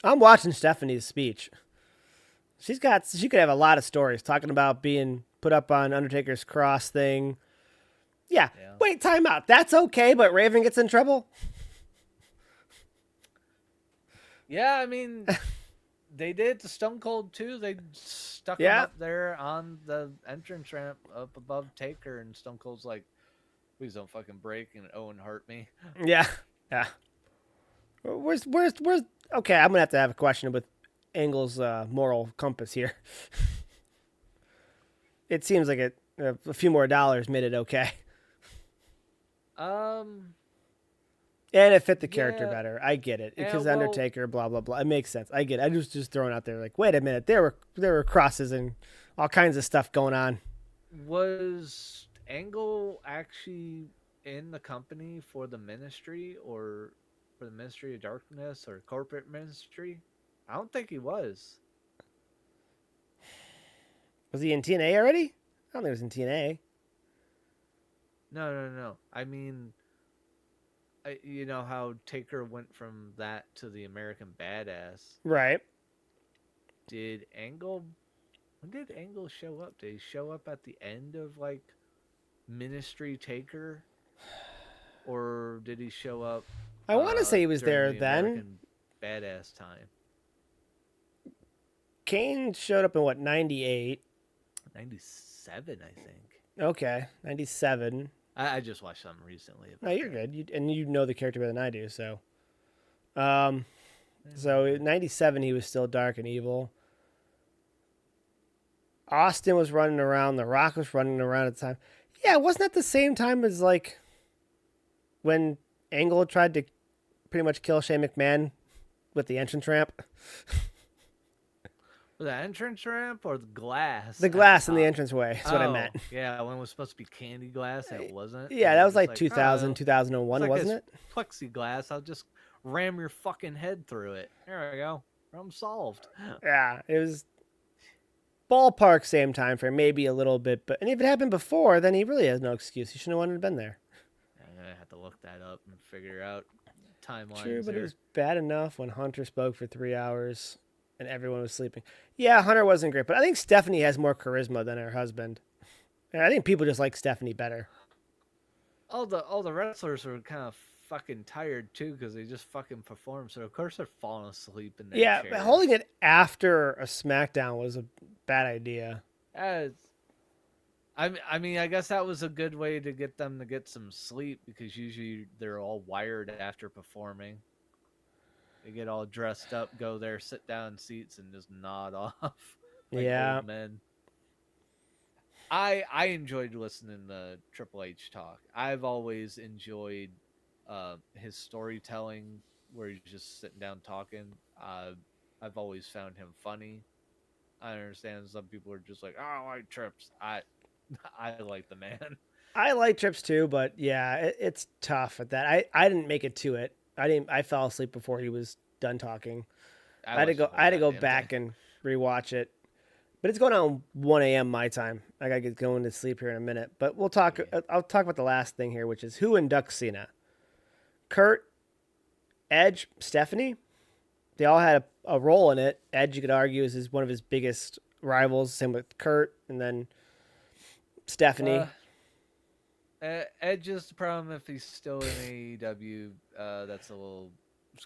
Speaker 1: I'm watching Stephanie's speech. She could have a lot of stories talking about being put up on Undertaker's cross thing. Yeah.
Speaker 2: Yeah.
Speaker 1: Wait, time out. That's okay, but Raven gets in trouble?
Speaker 2: Yeah, I mean, they did to Stone Cold too. They stuck him
Speaker 1: Yeah.
Speaker 2: up there on the entrance ramp up above Taker, and Stone Cold's like, "Please don't fucking break and Owen hurt me."
Speaker 1: Yeah. Yeah. Where's okay, I'm gonna have a question with Angle's moral compass here. It seems like a few more dollars made it okay. And it fit the character
Speaker 2: Yeah.
Speaker 1: better. I get it.
Speaker 2: Yeah,
Speaker 1: Because
Speaker 2: well-
Speaker 1: Undertaker, blah blah blah. It makes sense. I get it. I just throwing out there like, wait a minute, there were crosses and all kinds of stuff going on.
Speaker 2: Was Angle actually in the company for the Ministry or for the Ministry of Darkness or corporate ministry? I don't think he was.
Speaker 1: Was he in TNA already? I don't think he was in TNA.
Speaker 2: No. I mean, you know how Taker went from that to the American Badass.
Speaker 1: Right.
Speaker 2: Did Angle? When did Angle show up? Did he show up at the end of like Ministry Taker, or did he show up?
Speaker 1: I want to say he was
Speaker 2: during
Speaker 1: there
Speaker 2: the
Speaker 1: then.
Speaker 2: American Badass time.
Speaker 1: Kane showed up in what, 98?
Speaker 2: 97, I think.
Speaker 1: Okay, 97.
Speaker 2: I just watched something recently.
Speaker 1: No, you're good. You know the character better than I do, so. So in 97 he was still dark and evil. Austin was running around, The Rock was running around at the time. Yeah, wasn't that the same time as like when Angle tried to pretty much kill Shane McMahon with the entrance ramp?
Speaker 2: The entrance ramp or the glass?
Speaker 1: The
Speaker 2: at
Speaker 1: glass in the
Speaker 2: top?
Speaker 1: entranceway. That's what I meant.
Speaker 2: Yeah, when it was supposed to be candy glass and it wasn't.
Speaker 1: Yeah,
Speaker 2: and
Speaker 1: that
Speaker 2: it
Speaker 1: was like
Speaker 2: "Oh,
Speaker 1: 2000, 2001,
Speaker 2: it's like
Speaker 1: wasn't it?
Speaker 2: this Plexiglass. I'll just ram your fucking head through it. There we go. Problem solved.
Speaker 1: Yeah, it was ballpark same time frame, maybe a little bit, but and if it happened before, then he really has no excuse. He shouldn't have wanted to have been there.
Speaker 2: I'm gonna have to look that up and figure out
Speaker 1: True,
Speaker 2: timelines
Speaker 1: but it
Speaker 2: here.
Speaker 1: was bad enough when Hunter spoke for 3 hours and everyone was sleeping. Yeah, Hunter wasn't great, but I think Stephanie has more charisma than her husband. And I think people just like Stephanie better.
Speaker 2: All the wrestlers were kind of fucking tired too because they just fucking performed. So of course they're falling asleep in their
Speaker 1: Yeah, but holding
Speaker 2: chairs.
Speaker 1: it after a SmackDown was a bad idea.
Speaker 2: As I mean, I guess that was a good way to get them to get some sleep because usually they're all wired after performing. They get all dressed up, go there, sit down in seats, and just nod off like
Speaker 1: Yeah,
Speaker 2: old men. I enjoyed listening to Triple H talk. I've always enjoyed his storytelling where he's just sitting down talking. I've always found him funny. I understand some people are just like, oh, I like Trips. I like the man.
Speaker 1: I like Trips too, but yeah, it's tough at that. I didn't make it to it. I fell asleep before he was done talking.
Speaker 2: I watched the
Speaker 1: I
Speaker 2: whole
Speaker 1: had to go
Speaker 2: goddamn thing.
Speaker 1: back and rewatch it. But it's going on 1 a.m. my time. I gotta get going to sleep here in a minute. But we'll talk.
Speaker 2: Yeah.
Speaker 1: I'll talk about the last thing here, which is who inducts Cena. Kurt, Edge, Stephanie. They all had a role in it. Edge, you could argue, is one of his biggest rivals. Same with Kurt, and then Stephanie.
Speaker 2: Uh, Edge is the problem if he's still in AEW. That's a little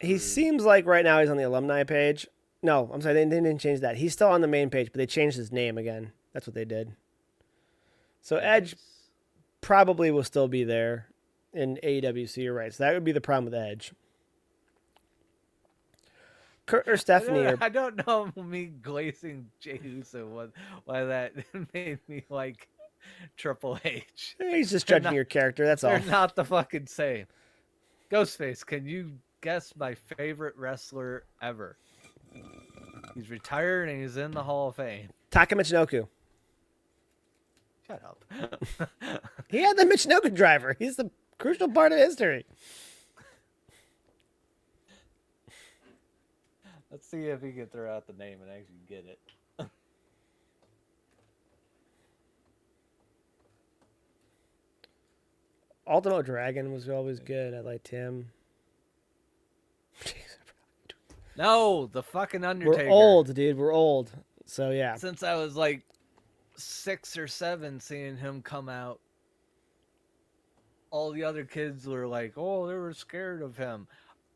Speaker 1: He
Speaker 2: screwed.
Speaker 1: seems like right now he's on the alumni page. No, I'm sorry, they didn't change that. He's still on the main page, but they changed his name again. That's what they did. So Edge
Speaker 2: That's-
Speaker 1: probably will still be there in AEW. So you're right. So that would be the problem with Edge. Kurt or Stephanie are.
Speaker 2: I don't know me glazing Jey Uso why that made me like Triple H.
Speaker 1: He's just
Speaker 2: They're
Speaker 1: judging
Speaker 2: not,
Speaker 1: your character. That's
Speaker 2: they're
Speaker 1: all.
Speaker 2: not the fucking same. Ghostface, can you guess my favorite wrestler ever? He's retired and he's in the Hall of Fame.
Speaker 1: Taka Michinoku.
Speaker 2: Shut up.
Speaker 1: He had the Michinoku driver. He's the crucial part of history.
Speaker 2: Let's see if he can throw out the name and actually get it.
Speaker 1: Ultimo Dragon was always good. I liked him.
Speaker 2: No, the fucking Undertaker.
Speaker 1: We're old, dude. We're old. So yeah.
Speaker 2: Since I was like 6 or 7, seeing him come out, all the other kids were like, "Oh, they were scared of him."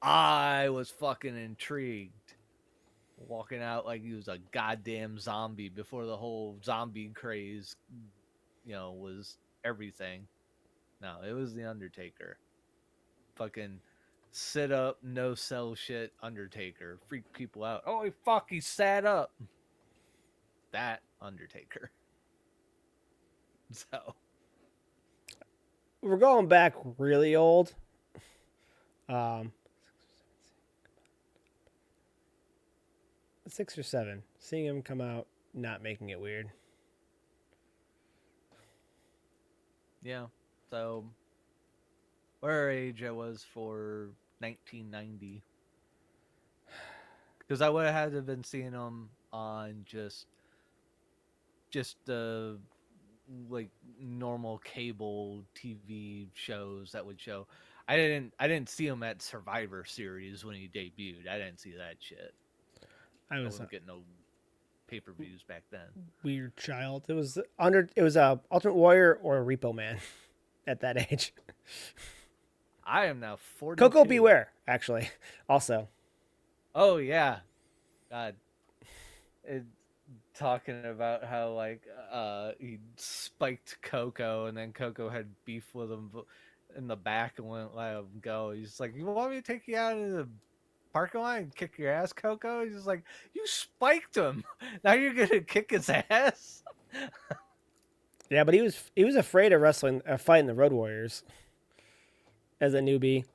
Speaker 2: I was fucking intrigued. Walking out like he was a goddamn zombie before the whole zombie craze, was everything. No, it was the Undertaker. Fucking sit up, no sell shit Undertaker. Freak people out. Oh, fuck, he sat up. That Undertaker. So,
Speaker 1: We're going back really old. Um, 6 or 7. Seeing him come out, not making it weird.
Speaker 2: yeah. So, where age I was for 1990. Because I would have had to have been seeing them on just like normal cable TV shows that would show. I didn't see him at Survivor Series when he debuted. I didn't see that shit.
Speaker 1: I
Speaker 2: I
Speaker 1: was
Speaker 2: wasn't getting no pay-per-views back then.
Speaker 1: weird child. It was a Ultimate Warrior or a Repo Man at that age.
Speaker 2: I am now 42.
Speaker 1: Coco Beware, actually, also.
Speaker 2: Oh yeah, God. It, talking about how like he spiked Coco and then Coco had beef with him in the back and wouldn't let him go. He's like, "You want me to take you out in the parking lot and kick your ass, Coco?" He's just like, "You spiked him. Now you're gonna kick his ass."
Speaker 1: Yeah, but he was afraid of fighting the Road Warriors as a newbie.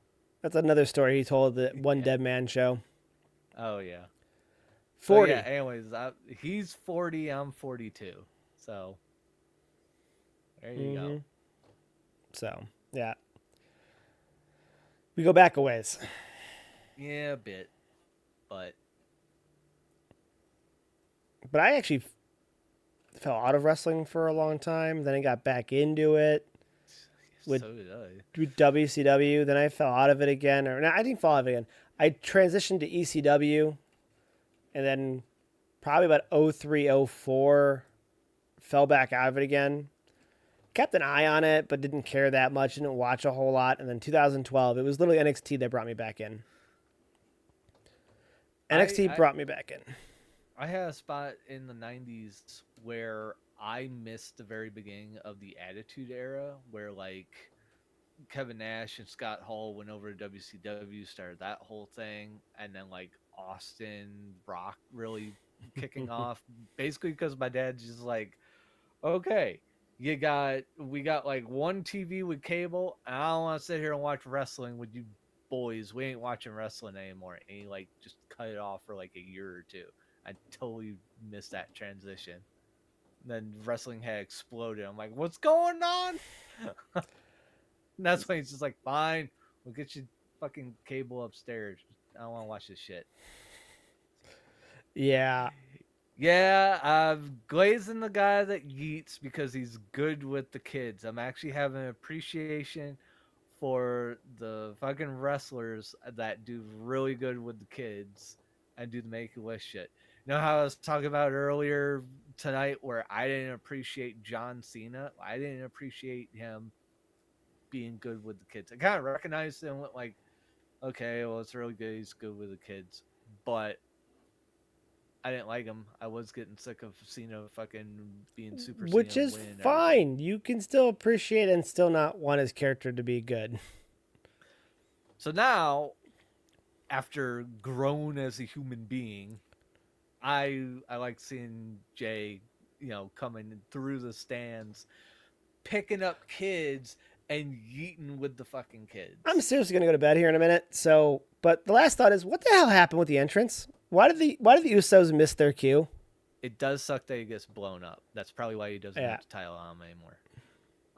Speaker 1: That's another story he told the One
Speaker 2: Yeah.
Speaker 1: Dead Man show.
Speaker 2: Oh yeah.
Speaker 1: 40.
Speaker 2: So, yeah. Anyways, he's 40. I'm 42. So there you go.
Speaker 1: So yeah, we go back a ways.
Speaker 2: Yeah, a bit, but
Speaker 1: But I actually fell out of wrestling for a long time. Then I got back into it. with
Speaker 2: So did I.
Speaker 1: with WCW. Then I fell out of it again, or no, I didn't fall out of it again. I transitioned to ECW, and then probably about 03, 04, fell back out of it again. Kept an eye on it, but didn't care that much. Didn't watch a whole lot. And then 2012, it was literally NXT that brought me back in.
Speaker 2: I,
Speaker 1: NXT
Speaker 2: I
Speaker 1: brought me back in.
Speaker 2: I had a spot in the '90s where I missed the very beginning of the Attitude Era, where like Kevin Nash and Scott Hall went over to WCW, started that whole thing, and then like Austin Rock really kicking off, basically because my dad's just like, okay, we got like one TV with cable, and I don't want to sit here and watch wrestling with you boys. We ain't watching wrestling anymore. And he like just cut it off for like a year or two. I totally missed that transition. Then wrestling had exploded. I'm like, what's going on? And that's when he's just like, fine, we'll get you fucking cable upstairs. I don't want to watch this shit.
Speaker 1: Yeah.
Speaker 2: Yeah, I'm glazing the guy that yeets because he's good with the kids. I'm actually having an appreciation for the fucking wrestlers that do really good with the kids and do the make a wish shit. You know how I was talking about earlier tonight where I didn't appreciate John Cena? I didn't appreciate him being good with the kids. I kind of recognized him like, okay, well, it's really good. He's good with the kids. But I didn't like him. I was getting sick of Cena fucking being Super
Speaker 1: Which
Speaker 2: Cena and
Speaker 1: is
Speaker 2: winning everything.
Speaker 1: fine. You can still appreciate and still not want his character to be good.
Speaker 2: So now, after grown as a human being, I like seeing Jay, coming through the stands, picking up kids and yeeting with the fucking kids.
Speaker 1: I'm seriously gonna go to bed here in a minute. So, but the last thought is, what the hell happened with the entrance? Why did the Usos miss their cue?
Speaker 2: It does suck that he gets blown up. That's probably why he doesn't
Speaker 1: Yeah.
Speaker 2: have the title on him anymore.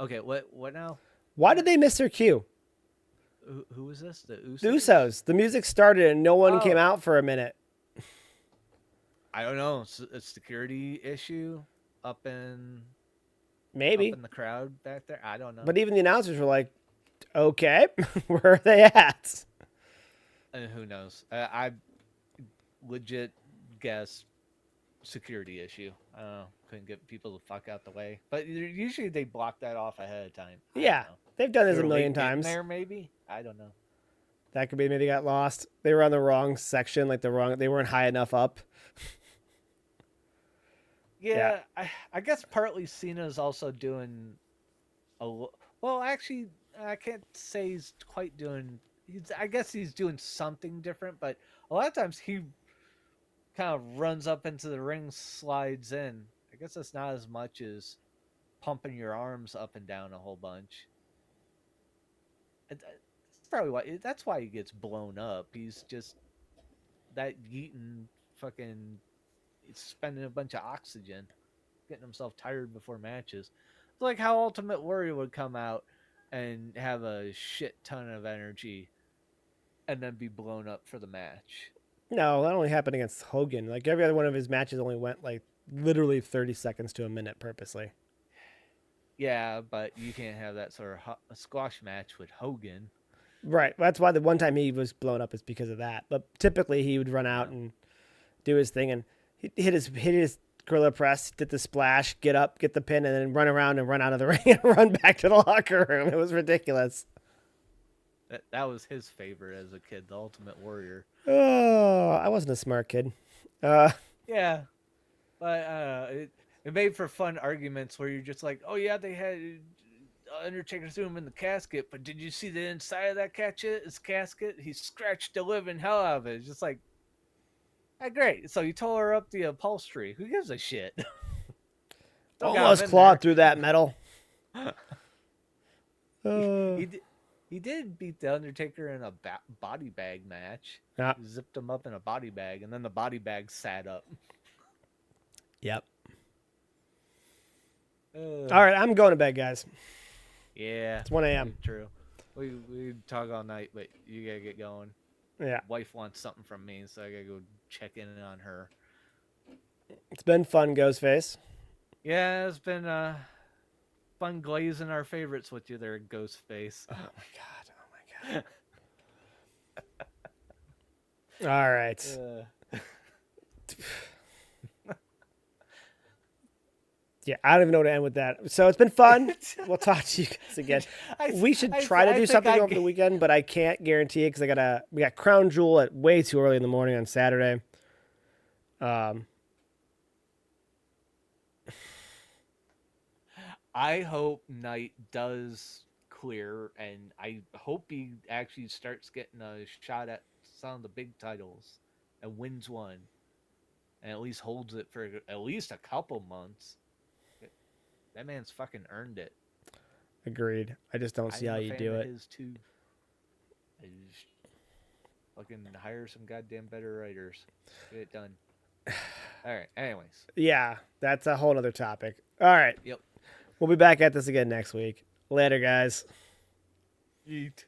Speaker 2: Okay, what now?
Speaker 1: Why did they miss their cue?
Speaker 2: Who was this? The Usos?
Speaker 1: The Usos. The music started and no one
Speaker 2: Oh.
Speaker 1: came out for a minute.
Speaker 2: I don't know. It's a security issue up in
Speaker 1: Maybe.
Speaker 2: up in the crowd back there. I don't know.
Speaker 1: But even the announcers were like, okay, where are they at?
Speaker 2: And who knows? I legit guess security issue. I don't know. Couldn't get people to fuck out the way. But usually they block that off ahead of time. I
Speaker 1: Yeah.
Speaker 2: don't know.
Speaker 1: They've done this
Speaker 2: They
Speaker 1: a
Speaker 2: were
Speaker 1: million
Speaker 2: late getting
Speaker 1: times.
Speaker 2: there, maybe. I don't know.
Speaker 1: That could be maybe they got lost. They were on the wrong section, like they weren't high enough up.
Speaker 2: Yeah, I guess partly Cena's also doing well. Actually, I can't say he's quite doing. I guess he's doing something different, but a lot of times he kind of runs up into the ring, slides in. I guess that's not as much as pumping your arms up and down a whole bunch. That's probably why. That's why he gets blown up. He's just that yeeting fucking spending a bunch of oxygen, getting himself tired before matches. It's like how Ultimate Warrior would come out and have a shit ton of energy and then be blown up for the match.
Speaker 1: No, that only happened against Hogan. Like every other one of his matches only went like literally 30 seconds to a minute purposely.
Speaker 2: Yeah, but you can't have that sort of squash match with Hogan.
Speaker 1: Right. That's why the one time he was blown up is because of that. But typically he would run out and do his thing and he hit his gorilla press, did the splash, get up, get the pin, and then run around and run out of the ring and run back to the locker room. It was ridiculous.
Speaker 2: That was his favorite as a kid, the Ultimate Warrior.
Speaker 1: Oh, I wasn't a smart kid.
Speaker 2: Yeah, but it made for fun arguments where you're just like, oh yeah, they had Undertaker threw him in the casket, but did you see the inside of that casket? He scratched the living hell out of it. It's just like, great. So you tore up the upholstery. Who gives a shit?
Speaker 1: Almost clawed through that metal.
Speaker 2: He did beat the Undertaker in a body bag match.
Speaker 1: Yeah.
Speaker 2: He zipped him up in a body bag, and then the body bag sat up.
Speaker 1: Yep. All right, I'm going to bed, guys.
Speaker 2: Yeah,
Speaker 1: It's 1 a.m.
Speaker 2: True. We talk all night, but you gotta get going.
Speaker 1: Yeah.
Speaker 2: Wife wants something from me, so I gotta go check in on her.
Speaker 1: It's been fun, Ghostface.
Speaker 2: Yeah, it's been on glazing our favorites with you there, Ghostface.
Speaker 1: Oh my god. All right. Yeah, I don't even know where to end with that. So it's been fun. We'll talk to you guys again. We should try to do something over the weekend, but I can't guarantee it because we got Crown Jewel at way too early in the morning on Saturday.
Speaker 2: I hope Knight does clear, and I hope he actually starts getting a shot at some of the big titles and wins one, and at least holds it for at least a couple months. That man's fucking earned it.
Speaker 1: Agreed. I just don't see how you do it.
Speaker 2: His too. I just fucking hire some goddamn better writers. Get it done. All right. Anyways.
Speaker 1: Yeah, that's a whole other topic. All right.
Speaker 2: Yep.
Speaker 1: We'll be back at this again next week. Later, guys.
Speaker 2: Eat.